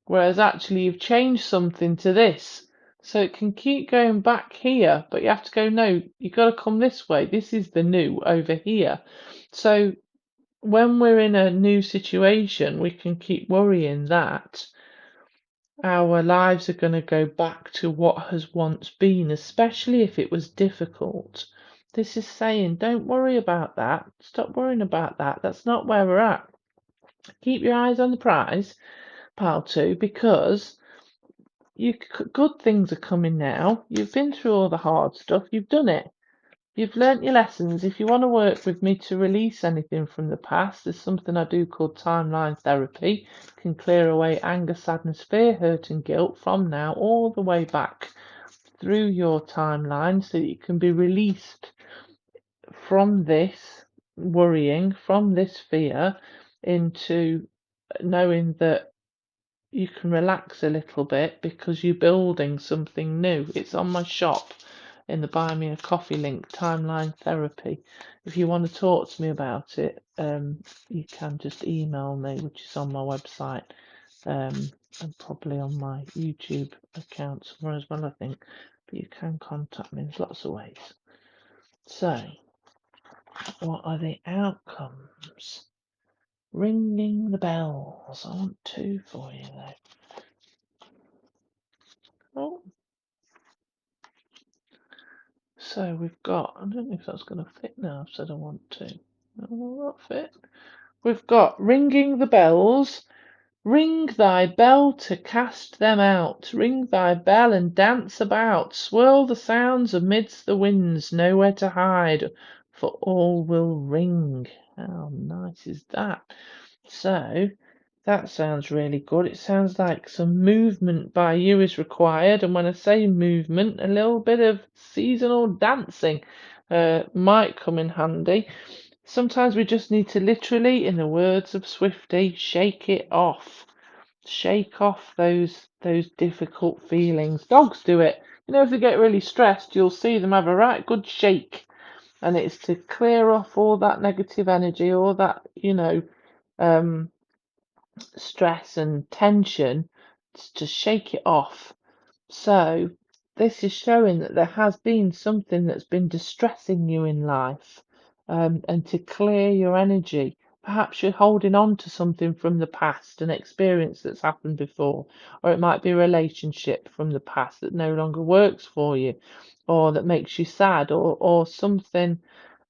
whereas actually you've changed something to this. So it can keep going back here, but you have to go, no, you've got to come this way. This is the new over here. So when we're in a new situation, we can keep worrying that our lives are going to go back to what has once been, especially if it was difficult. This is saying, don't worry about that. Stop worrying about that. That's not where we're at. Keep your eyes on the prize, pal, too, because good things are coming now. You've been through all the hard stuff. You've done it. You've learnt your lessons. If you want to work with me to release anything from the past, there's something I do called timeline therapy. It can clear away anger, sadness, fear, hurt and guilt from now all the way back through your timeline so that you can be released from this worrying, from this fear, into knowing that you can relax a little bit because you're building something new. It's on my shop in the Buy Me a Coffee link, Timeline Therapy. If you want to talk to me about it, you can just email me, which is on my website, and probably on my YouTube account somewhere as well, I think. But you can contact me. There's lots of ways. So, what are the outcomes? Ringing the bells. I want 2 for you, though. Oh. So we've got, I don't know if that's going to fit now. I've said I want to. That will not fit. We've got ringing the bells. Ring thy bell to cast them out. Ring thy bell and dance about. Swirl the sounds amidst the winds, nowhere to hide, for all will ring. How nice is that? So, that sounds really good. It sounds like some movement by you is required. And when I say movement, a little bit of seasonal dancing might come in handy. Sometimes we just need to literally, in the words of Swifty, shake it off. Shake off those difficult feelings. Dogs do it. You know, if they get really stressed, you'll see them have a right good shake. And it's to clear off all that negative energy, all that, stress and tension, to shake it off. So this is showing that there has been something that's been distressing you in life, and to clear your energy. Perhaps you're holding on to something from the past, an experience that's happened before, or it might be a relationship from the past that no longer works for you, or that makes you sad, or something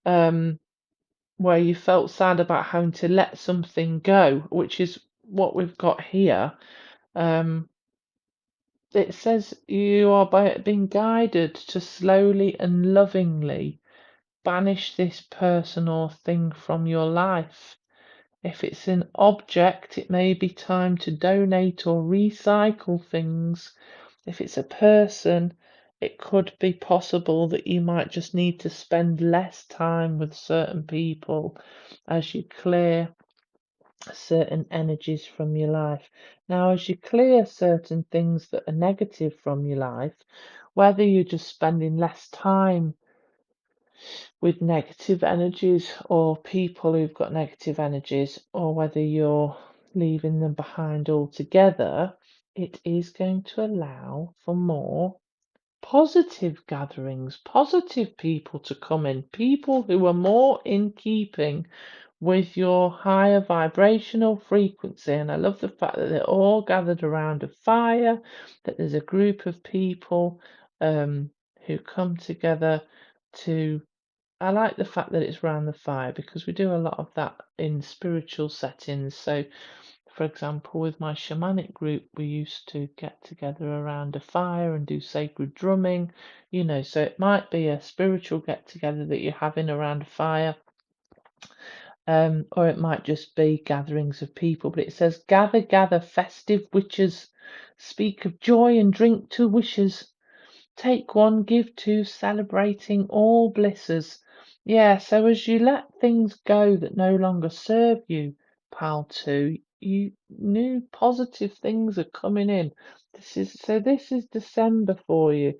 where you felt sad about having to let something go, which is what we've got here. It says you are being guided to slowly and lovingly banish this person or thing from your life. If it's an object, it may be time to donate or recycle things. If it's a person, it could be possible that you might just need to spend less time with certain people as you clear certain energies from your life. Now, as you clear certain things that are negative from your life, whether you're just spending less time with negative energies or people who've got negative energies, or whether you're leaving them behind altogether, it is going to allow for more positive gatherings, positive people to come in, people who are more in keeping with your higher vibrational frequency. And I love the fact that they're all gathered around a fire, that there's a group of people who come together to. I like the fact that it's around the fire because we do a lot of that in spiritual settings. So, for example, with my shamanic group, we used to get together around a fire and do sacred drumming, so it might be a spiritual get together that you're having around a fire, or it might just be gatherings of people. But it says, gather, gather, festive witches, speak of joy and drink to wishes. Take one, give two, celebrating all blisses. Yeah, so as you let things go that no longer serve you, pal two, new positive things are coming in. This is December for you.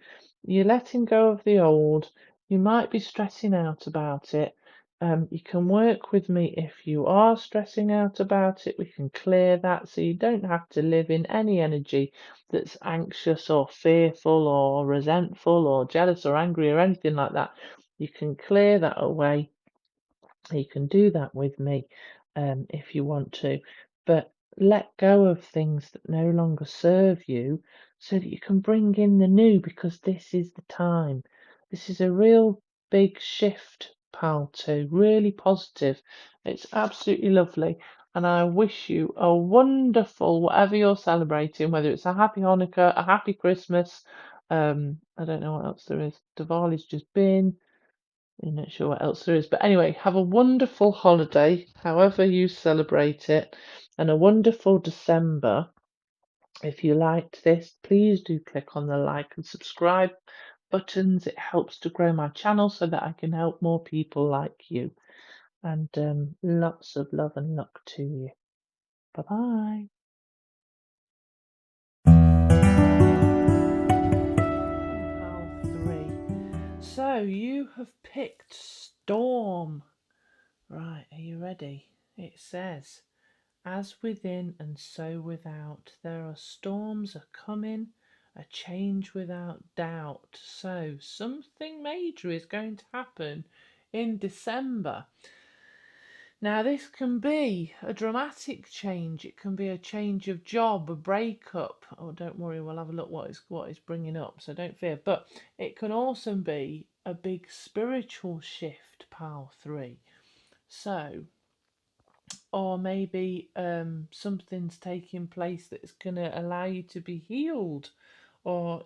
You're letting go of the old. You might be stressing out about it. You can work with me if you are stressing out about it. We can clear that so you don't have to live in any energy that's anxious or fearful or resentful or jealous or angry or anything like that. You can clear that away. You can do that with me if you want to, but let go of things that no longer serve you so that you can bring in the new, because this is the time. This is a real big shift, pal, too. Really positive. It's absolutely lovely. And I wish you a wonderful, whatever you're celebrating, whether it's a happy Hanukkah, a happy Christmas. I don't know what else there is. Diwali's just been. I'm not sure what else there is. But anyway, have a wonderful holiday, however you celebrate it, and a wonderful December. If you liked this, please do click on the like and subscribe buttons. It helps to grow my channel so that I can help more people like you. And lots of love and luck to you. Bye bye. Pal 3. So you have picked Storm. Right, are you ready? It says, as within and so without, there are storms a coming, a change without doubt. So something major is going to happen in December. Now, this can be a dramatic change. It can be a change of job, a breakup. Oh, don't worry, we'll have a look what is bringing up, so don't fear. But it can also be a big spiritual shift, pal 3. So, or maybe something's taking place that's going to allow you to be healed, or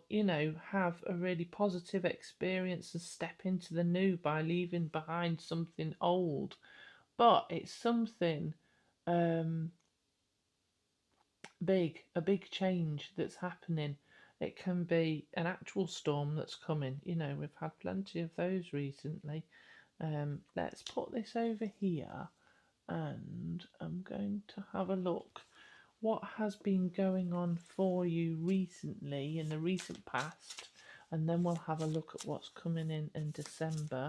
have a really positive experience and step into the new by leaving behind something old. But it's something um a big change that's happening. It can be an actual storm that's coming. We've had plenty of those recently. Let's put this over here, and I'm going to have a look what has been going on for you recently in the recent past, and then we'll have a look at what's coming in December,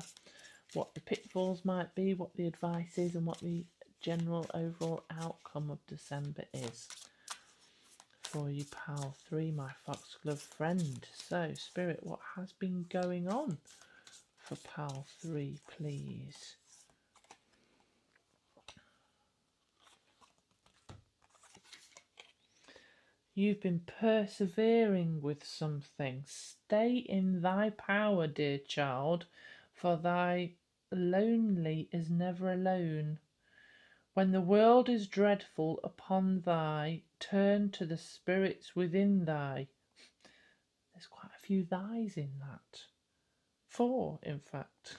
what the pitfalls might be, what the advice is, and what the general overall outcome of December is for you, pal 3, my foxglove friend. So, Spirit, what has been going on for pal 3, please? You've been persevering with something. Stay in thy power, dear child, for thy lonely is never alone. When the world is dreadful upon thy, turn to the spirits within thy. There's quite a few thys in that. 4, in fact.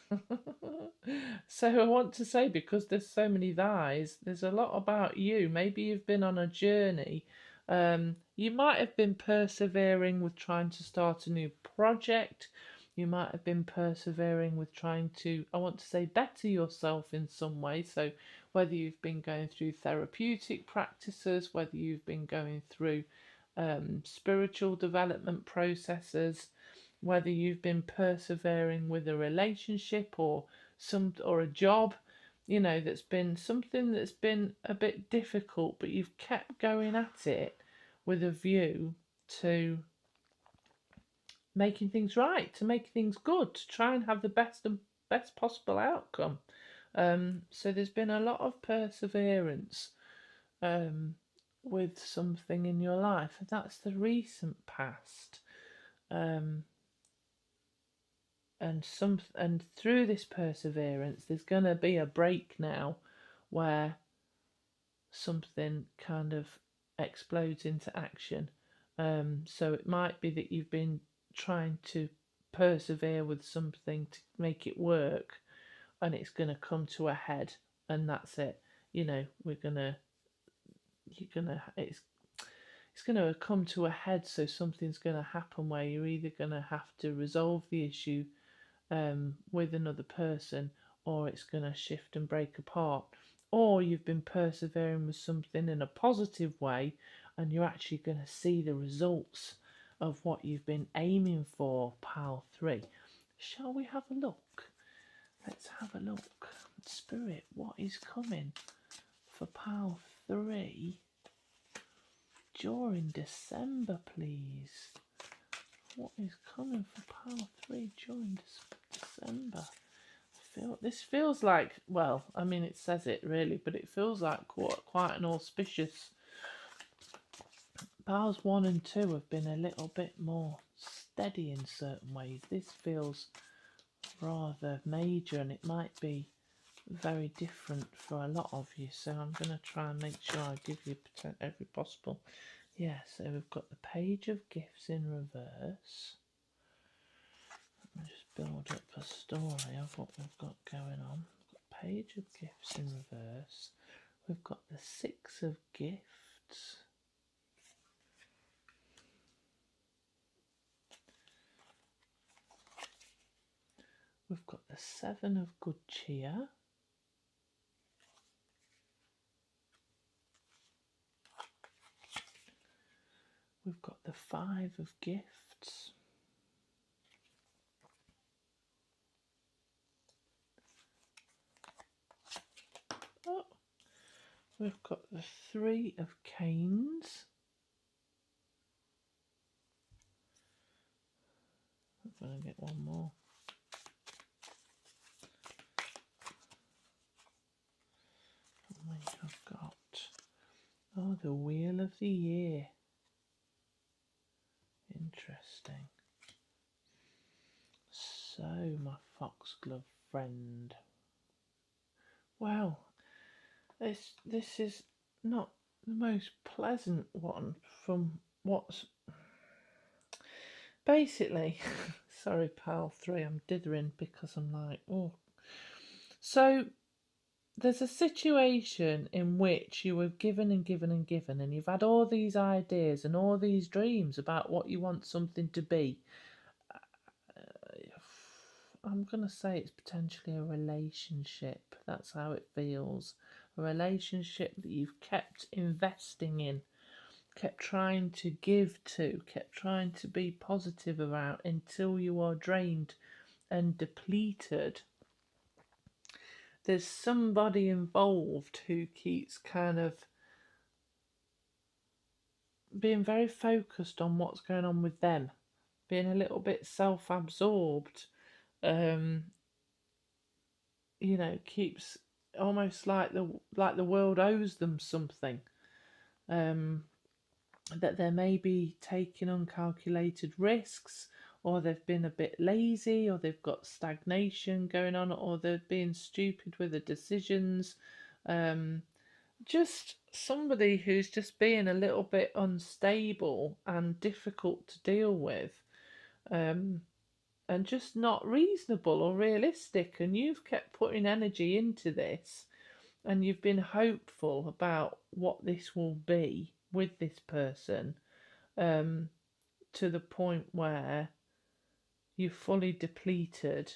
So I want to say, because there's so many thys, there's a lot about you. Maybe you've been on a journey. You might have been persevering with trying to start a new project. You might have been persevering with trying to, I want to say, better yourself in some way. So whether you've been going through therapeutic practices, whether you've been going through spiritual development processes, whether you've been persevering with a relationship or a job, that's been something that's been a bit difficult, but you've kept going at it with a view to making things right, to make things good, to try and have the best possible outcome. So there's been a lot of perseverance um, with something in your life, and that's the recent past. Um, and through this perseverance, there's going to be a break now, where something kind of explodes into action. So it might be that you've been trying to persevere with something to make it work, and it's going to come to a head, and that's it. You know, it's going to come to a head. So something's going to happen where you're either going to have to resolve the issue with another person, or it's going to shift and break apart. Or you've been persevering with something in a positive way, and you're actually going to see the results of what you've been aiming for, pile 3. Shall we have a look? Let's have a look. Spirit, what is coming for pile 3 during December, please? What is coming for pile 3 during December? This feels like, well, I mean, it says it really, but it feels like quite an auspicious. Piles 1 and 2 have been a little bit more steady in certain ways. This feels rather major, and it might be very different for a lot of you. So I'm going to try and make sure I give you every possible. Yeah, so we've got the Page of Gifts in reverse. Let me just build up a story of what we've got going on. We've got Page of Gifts in reverse. We've got the Six of Gifts. We've got the Seven of Good Cheer. We've got the Five of Gifts. Oh, we've got the Three of Canes. I'm going to get one more. We have got, oh, the Wheel of the Year. Interesting. So, my foxglove friend. Well, this is not the most pleasant one from what's basically. Sorry, pal 3, I'm dithering because I'm like, oh. So there's a situation in which you were given and given and given, and you've had all these ideas and all these dreams about what you want something to be. I'm going to say it's potentially a relationship. That's how it feels. A relationship that you've kept investing in, kept trying to give to, kept trying to be positive about until you are drained and depleted. There's somebody involved who keeps kind of being very focused on what's going on with them, being a little bit self-absorbed, you know, keeps almost like the world owes them something, that they may be taking uncalculated risks, or they've been a bit lazy, or they've got stagnation going on, or they're being stupid with the decisions. Just somebody who's just being a little bit unstable and difficult to deal with, and just not reasonable or realistic. And you've kept putting energy into this, and you've been hopeful about what this will be with this person, to the point where you're fully depleted.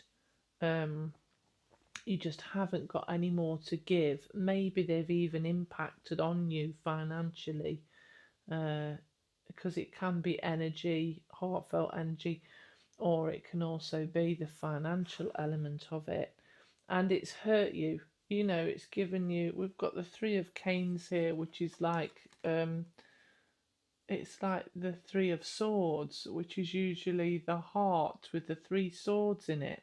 You just haven't got any more to give. Maybe they've even impacted on you financially, because it can be energy, heartfelt energy, or it can also be the financial element of it, and it's hurt you. You know, it's given you. We've got the Three of Canes here, which is like it's like the Three of Swords, which is usually the heart with the three swords in it.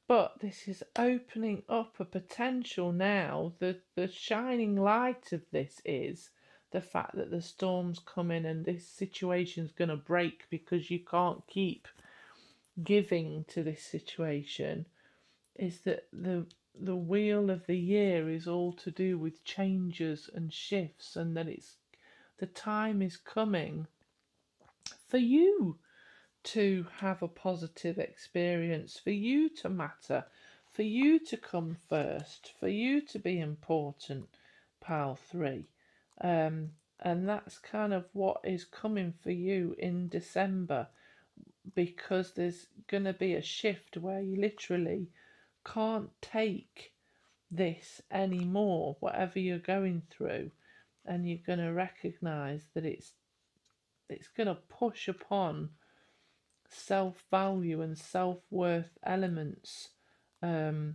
But this is opening up a potential now. The shining light of this is the fact that the storm's coming and this situation's going to break because you can't keep giving to this situation. Is that the wheel of the year is all to do with changes and shifts, and that it's the time is coming for you to have a positive experience, for you to matter, for you to come first, for you to be important, pile 3. And that's kind of what is coming for you in December, because there's going to be a shift where you literally can't take this anymore, whatever you're going through, and you're going to recognize that it's going to push upon self-value and self-worth elements, that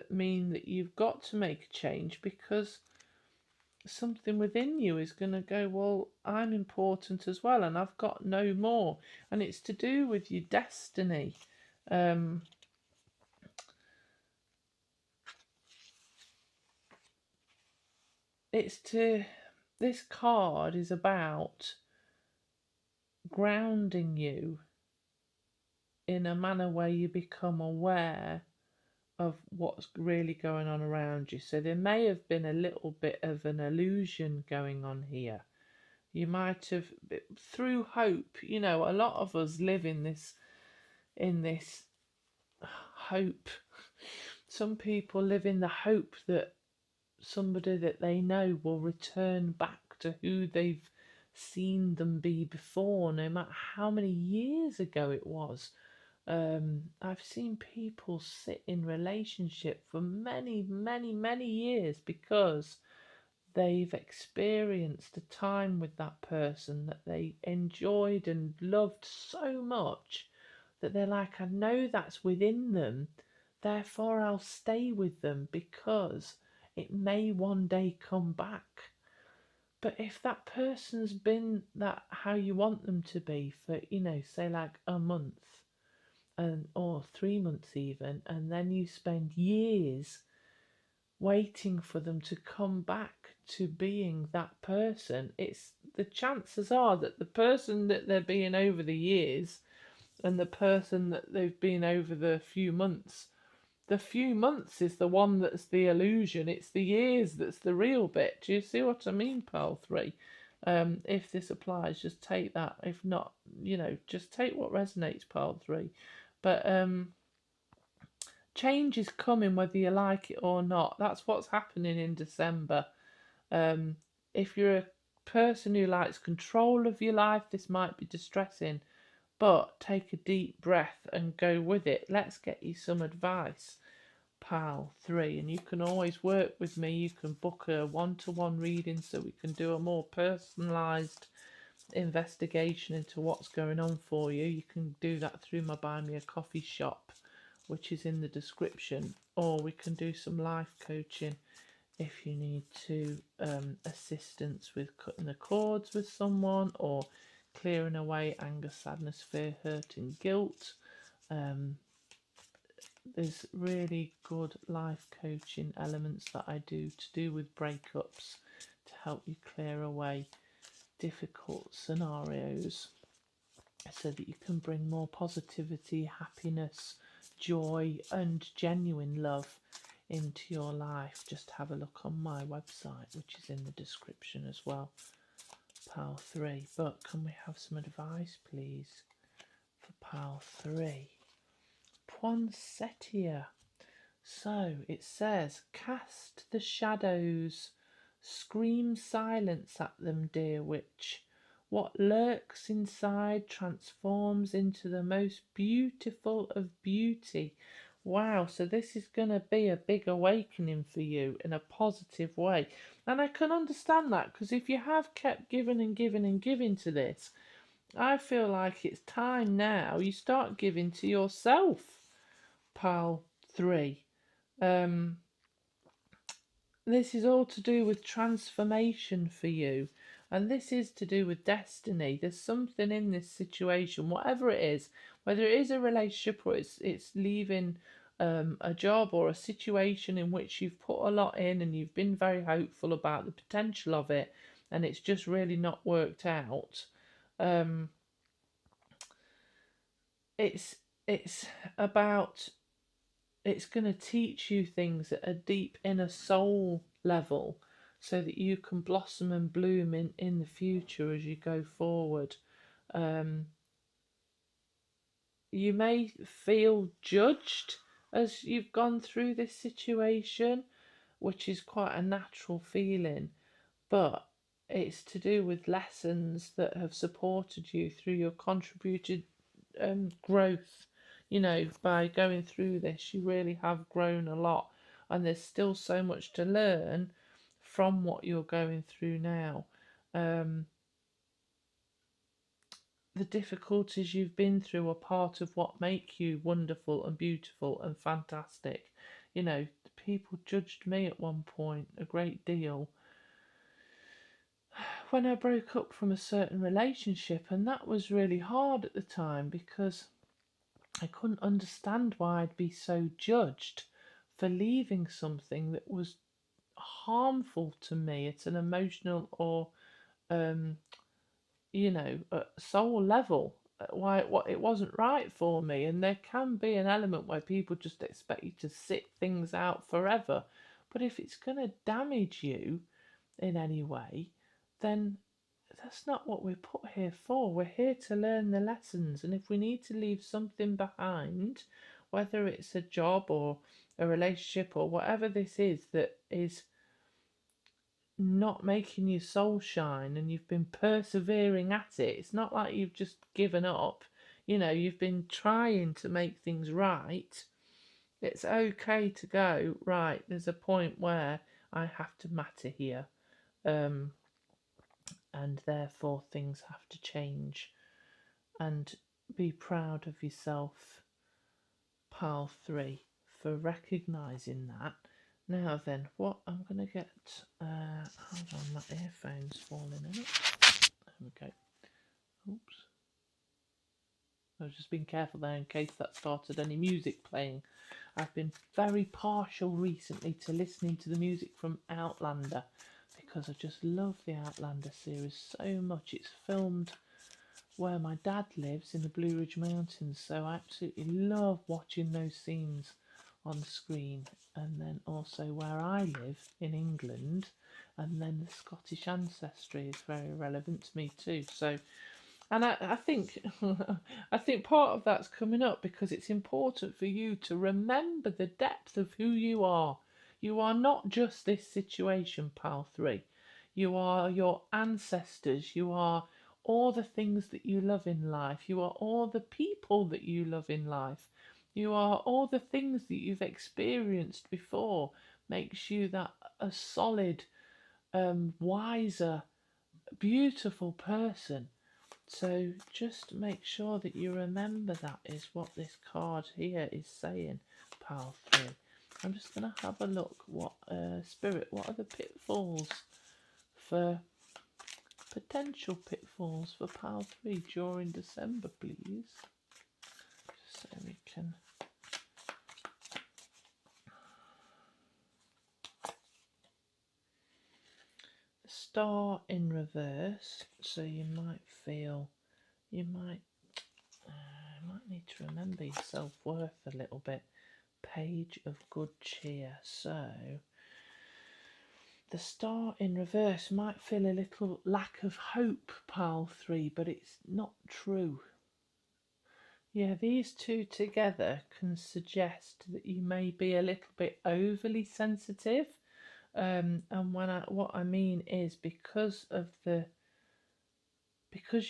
mean that you've got to make a change, because something within you is going to go, well, I'm important as well, and I've got no more. And it's to do with your destiny. This card is about grounding you in a manner where you become aware of what's really going on around you. So there may have been a little bit of an illusion going on here. You might have, through hope, a lot of us live in this hope. Some people live in the hope that somebody that they know will return back to who they've seen them be before, no matter how many years ago it was. I've seen people sit in relationship for many, many, many years because they've experienced a time with that person that they enjoyed and loved so much that they're like, I know that's within them, therefore I'll stay with them because it may one day come back. But if that person's been that how you want them to be for, say like a month, or 3 months even, and then you spend years waiting for them to come back to being that person, it's the chances are that the person that they're being over the years and the person that they've been over the few months is the one that's the illusion. It's the years that's the real bit. Do you see what I mean, pile 3? If this applies, just take that. If not, just take what resonates, pile 3. But change is coming whether you like it or not. That's what's happening in December. If you're a person who likes control of your life, this might be distressing, but take a deep breath and go with it. Let's get you some advice, pal 3. And you can always work with me. You can book a one-to-one reading so we can do a more personalised investigation into what's going on for you. You can do that through my Buy Me a Coffee shop, which is in the description, or we can do some life coaching if you need to, assistance with cutting the cords with someone or clearing away anger, sadness, fear, hurt and guilt. There's really good life coaching elements that I do to do with breakups to help you clear away difficult scenarios so that you can bring more positivity, happiness, joy and genuine love into your life. Just have a look on my website, which is in the description as well, pal 3. But can we have some advice, please, for pal 3? Poinsettia. So it says, cast the shadows, scream silence at them, dear witch. What lurks inside transforms into the most beautiful of beauty. Wow, so this is going to be a big awakening for you in a positive way. And I can understand that, because if you have kept giving and giving and giving to this, I feel like it's time now you start giving to yourself, pal 3. This is all to do with transformation for you, And this is to do with destiny. There's something in this situation, whatever it is, whether it is a relationship or it's leaving a job or a situation in which you've put a lot in and you've been very hopeful about the potential of it, and it's just really not worked out. It's it's about, it's going to teach you things at a deep inner soul level so that you can blossom and bloom in the future as you go forward. Um, you may feel judged as you've gone through this situation, which is quite a natural feeling, but it's to do with lessons that have supported you through your contributed growth. You know, by going through this, you really have grown a lot, and there's still so much to learn from what you're going through now. Um, the difficulties you've been through are part of what make you wonderful and beautiful and fantastic. You know, people judged me at one point a great deal when I broke up from a certain relationship, and that was really hard at the time because I couldn't understand why I'd be so judged for leaving something that was harmful to me at an emotional or um, soul level. Why it wasn't right for me, and there can be an element where people just expect you to sit things out forever. But if it's going to damage you in any way, then that's not what we're put here for. We're here to learn the lessons, and if we need to leave something behind, whether it's a job or a relationship or whatever this is that is not making your soul shine and you've been persevering at it, it's not like you've just given up. You know, you've been trying to make things right. It's okay to go, right, there's a point where I have to matter here. Um, and therefore things have to change. And be proud of yourself, pile 3, for recognising that. Now then, what I'm going to get, hold on, my earphone's falling in it. There we go. Oops. I've just been careful there in case that started any music playing. I've been very partial recently to listening to the music from Outlander because I just love the Outlander series so much. It's filmed where my dad lives in the Blue Ridge Mountains, so I absolutely love watching those scenes on the screen. And then also where I live in England, and then the Scottish ancestry is very relevant to me too. So, and I think I think part of that's coming up because it's important for you to remember the depth of who you are. You are not just this situation, pal 3. You are your ancestors. You are all the things that you love in life. You are all the people that you love in life. You are all the things that you've experienced before. Makes you that a solid, wiser, beautiful person. So just make sure that you remember that is what this card here is saying, pile 3. I'm just going to have a look. What Spirit, what are the pitfalls for potential pitfalls for pile 3 during December, please? Just so we can. The Star in reverse, so you might feel, you might need to remember your self-worth a little bit. Page of Good Cheer. So the Star in reverse might feel a little lack of hope, pile 3, but it's not true. Yeah, these two together can suggest that you may be a little bit overly sensitive. And what I mean is because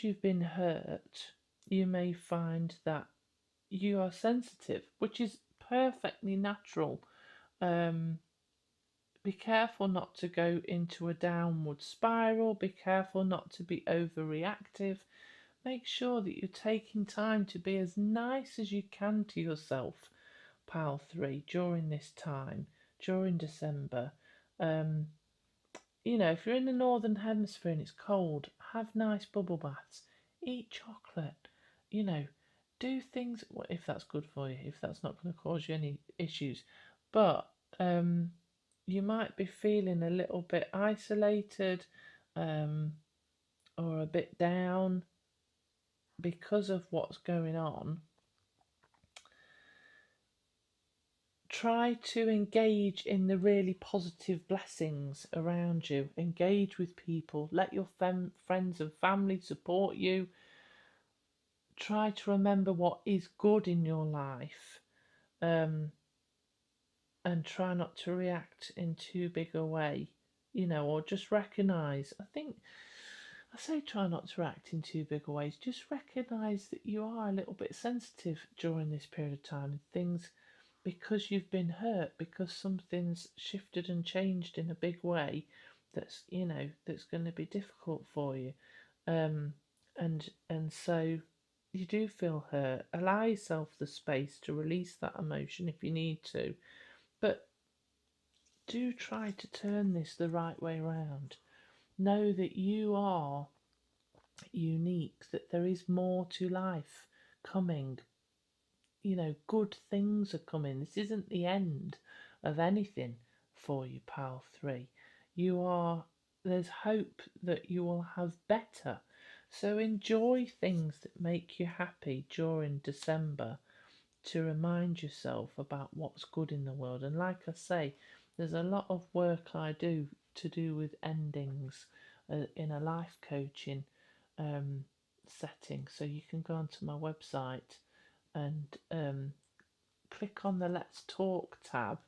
you've been hurt, you may find that you are sensitive, which is perfectly natural. Be careful not to go into a downward spiral. Be careful not to be overreactive. Make sure that you're taking time to be as nice as you can to yourself, pile 3, during this time, during December. if you're in the northern hemisphere and it's cold, have nice bubble baths, eat chocolate, you know, do things if that's good for you, if that's not going to cause you any issues. But you might be feeling a little bit isolated, um, or a bit down because of what's going on. Try to engage in the really positive blessings around you. Engage with people. Let your friends and family support you. Try to remember what is good in your life, um, and try not to react in too big a way, or just recognise. I say try not to react in too big a ways. Just recognise that you are a little bit sensitive during this period of time. Things because you've been hurt, because something's shifted and changed in a big way that's going to be difficult for you, and so you do feel hurt. Allow yourself the space to release that emotion if you need to, but do try to turn this the right way around. Know that you are unique, that there is more to life coming. Good things are coming. This isn't the end of anything for you, pal 3. There's hope that you will have better. So enjoy things that make you happy during December to remind yourself about what's good in the world. And like I say, there's a lot of work I do to do with endings in a life coaching setting. So you can go onto my website and click on the Let's Talk tab.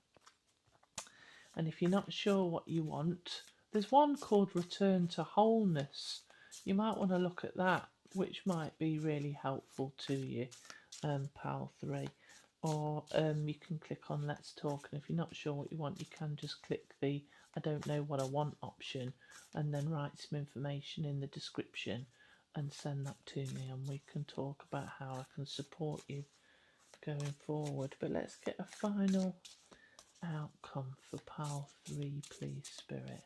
And if you're not sure what you want, there's one called Return to Wholeness. You might want to look at that, which might be really helpful to you, pal 3. Or you can click on Let's Talk, and if you're not sure what you want, you can just click the I don't know what I want option, and then write some information in the description and send that to me, and we can talk about how I can support you going forward. But let's get a final outcome for pile 3, please, Spirit.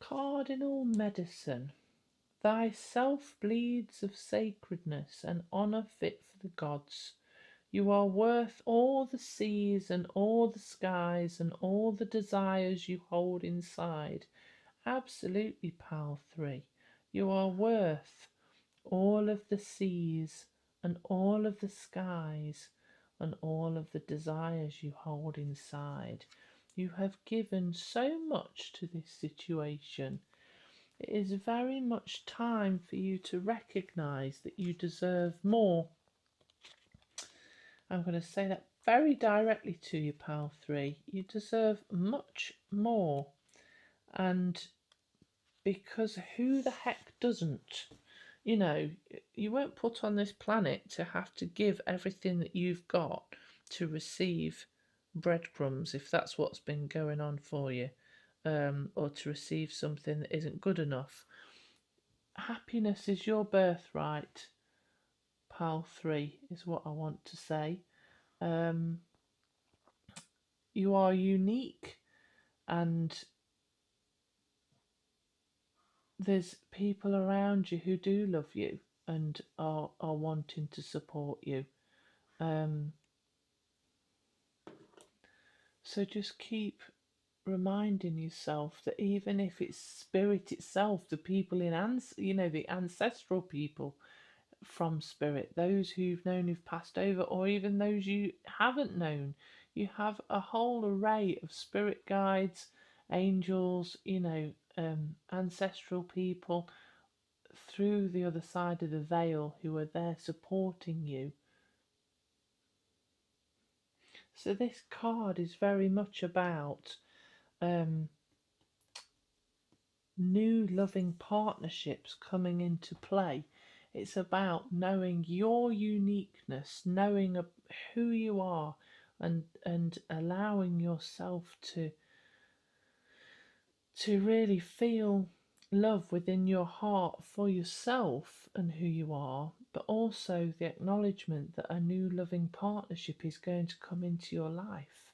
Cardinal Medicine. Thyself bleeds of sacredness and honour fit for the gods. You are worth all the seas and all the skies and all the desires you hold inside. Absolutely, pal 3. You are worth all of the seas and all of the skies and all of the desires you hold inside. You have given so much to this situation. It is very much time for you to recognise that you deserve more. I'm going to say that very directly to you, pal 3. You deserve much more. And because who the heck doesn't? You weren't put on this planet to have to give everything that you've got to receive breadcrumbs, if that's what's been going on for you, or to receive something that isn't good enough. Happiness is your birthright, pal 3, is what I want to say. You are unique, and there's people around you who do love you and are wanting to support you. So just keep reminding yourself that even if it's spirit itself, the people in the ancestral people from spirit, those who've known who've passed over, or even those you haven't known, you have a whole array of spirit guides, angels, ancestral people through the other side of the veil who are there supporting you. So this card is very much about new loving partnerships coming into play. It's about knowing your uniqueness, knowing who you are, and allowing yourself to really feel love within your heart for yourself and who you are, but also the acknowledgement that a new loving partnership is going to come into your life,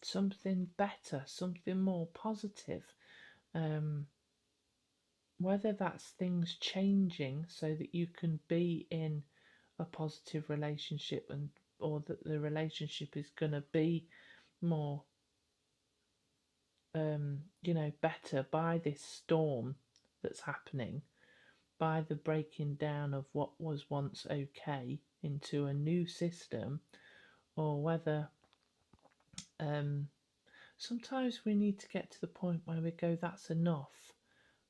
something better, something more positive. Whether that's things changing so that you can be in a positive relationship, and or that the relationship is going to be more better by this storm that's happening, by the breaking down of what was once okay into a new system, or whether sometimes we need to get to the point where we go, that's enough,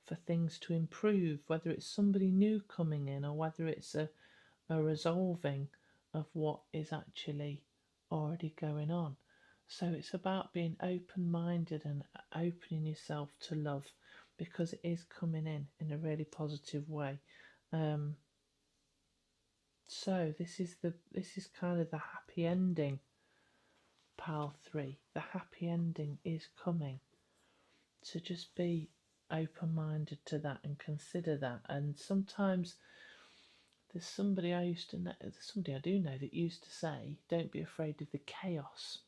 for things to improve, whether it's somebody new coming in or whether it's a resolving of what is actually already going on. So it's about being open-minded and opening yourself to love, because it is coming in a really positive way. So this is kind of the happy ending, pile 3. The happy ending is coming. So just be open-minded to that and consider that. And sometimes there's somebody I do know that used to say, don't be afraid of the chaos,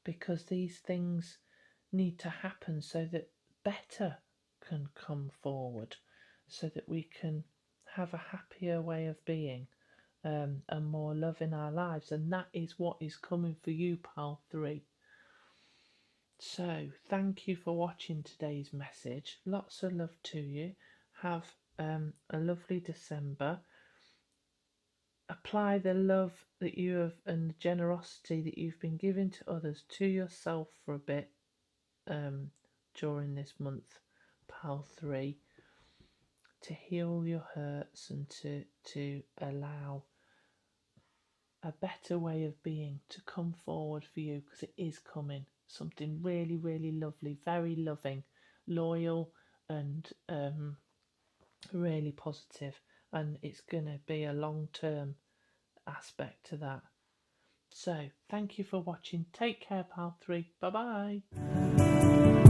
because these things need to happen so that better can come forward, so that we can have a happier way of being, and more love in our lives. And that is what is coming for you, pile 3. So thank you for watching today's message. Lots of love to you. Have a lovely December. Apply the love that you have and the generosity that you've been giving to others to yourself for a bit during this month, pile 3, to heal your hurts and to allow a better way of being to come forward for you, because it is coming. Something really, really lovely, very loving, loyal, and really positive. And it's going to be a long-term aspect to that. So thank you for watching. Take care, pile 3. Bye bye.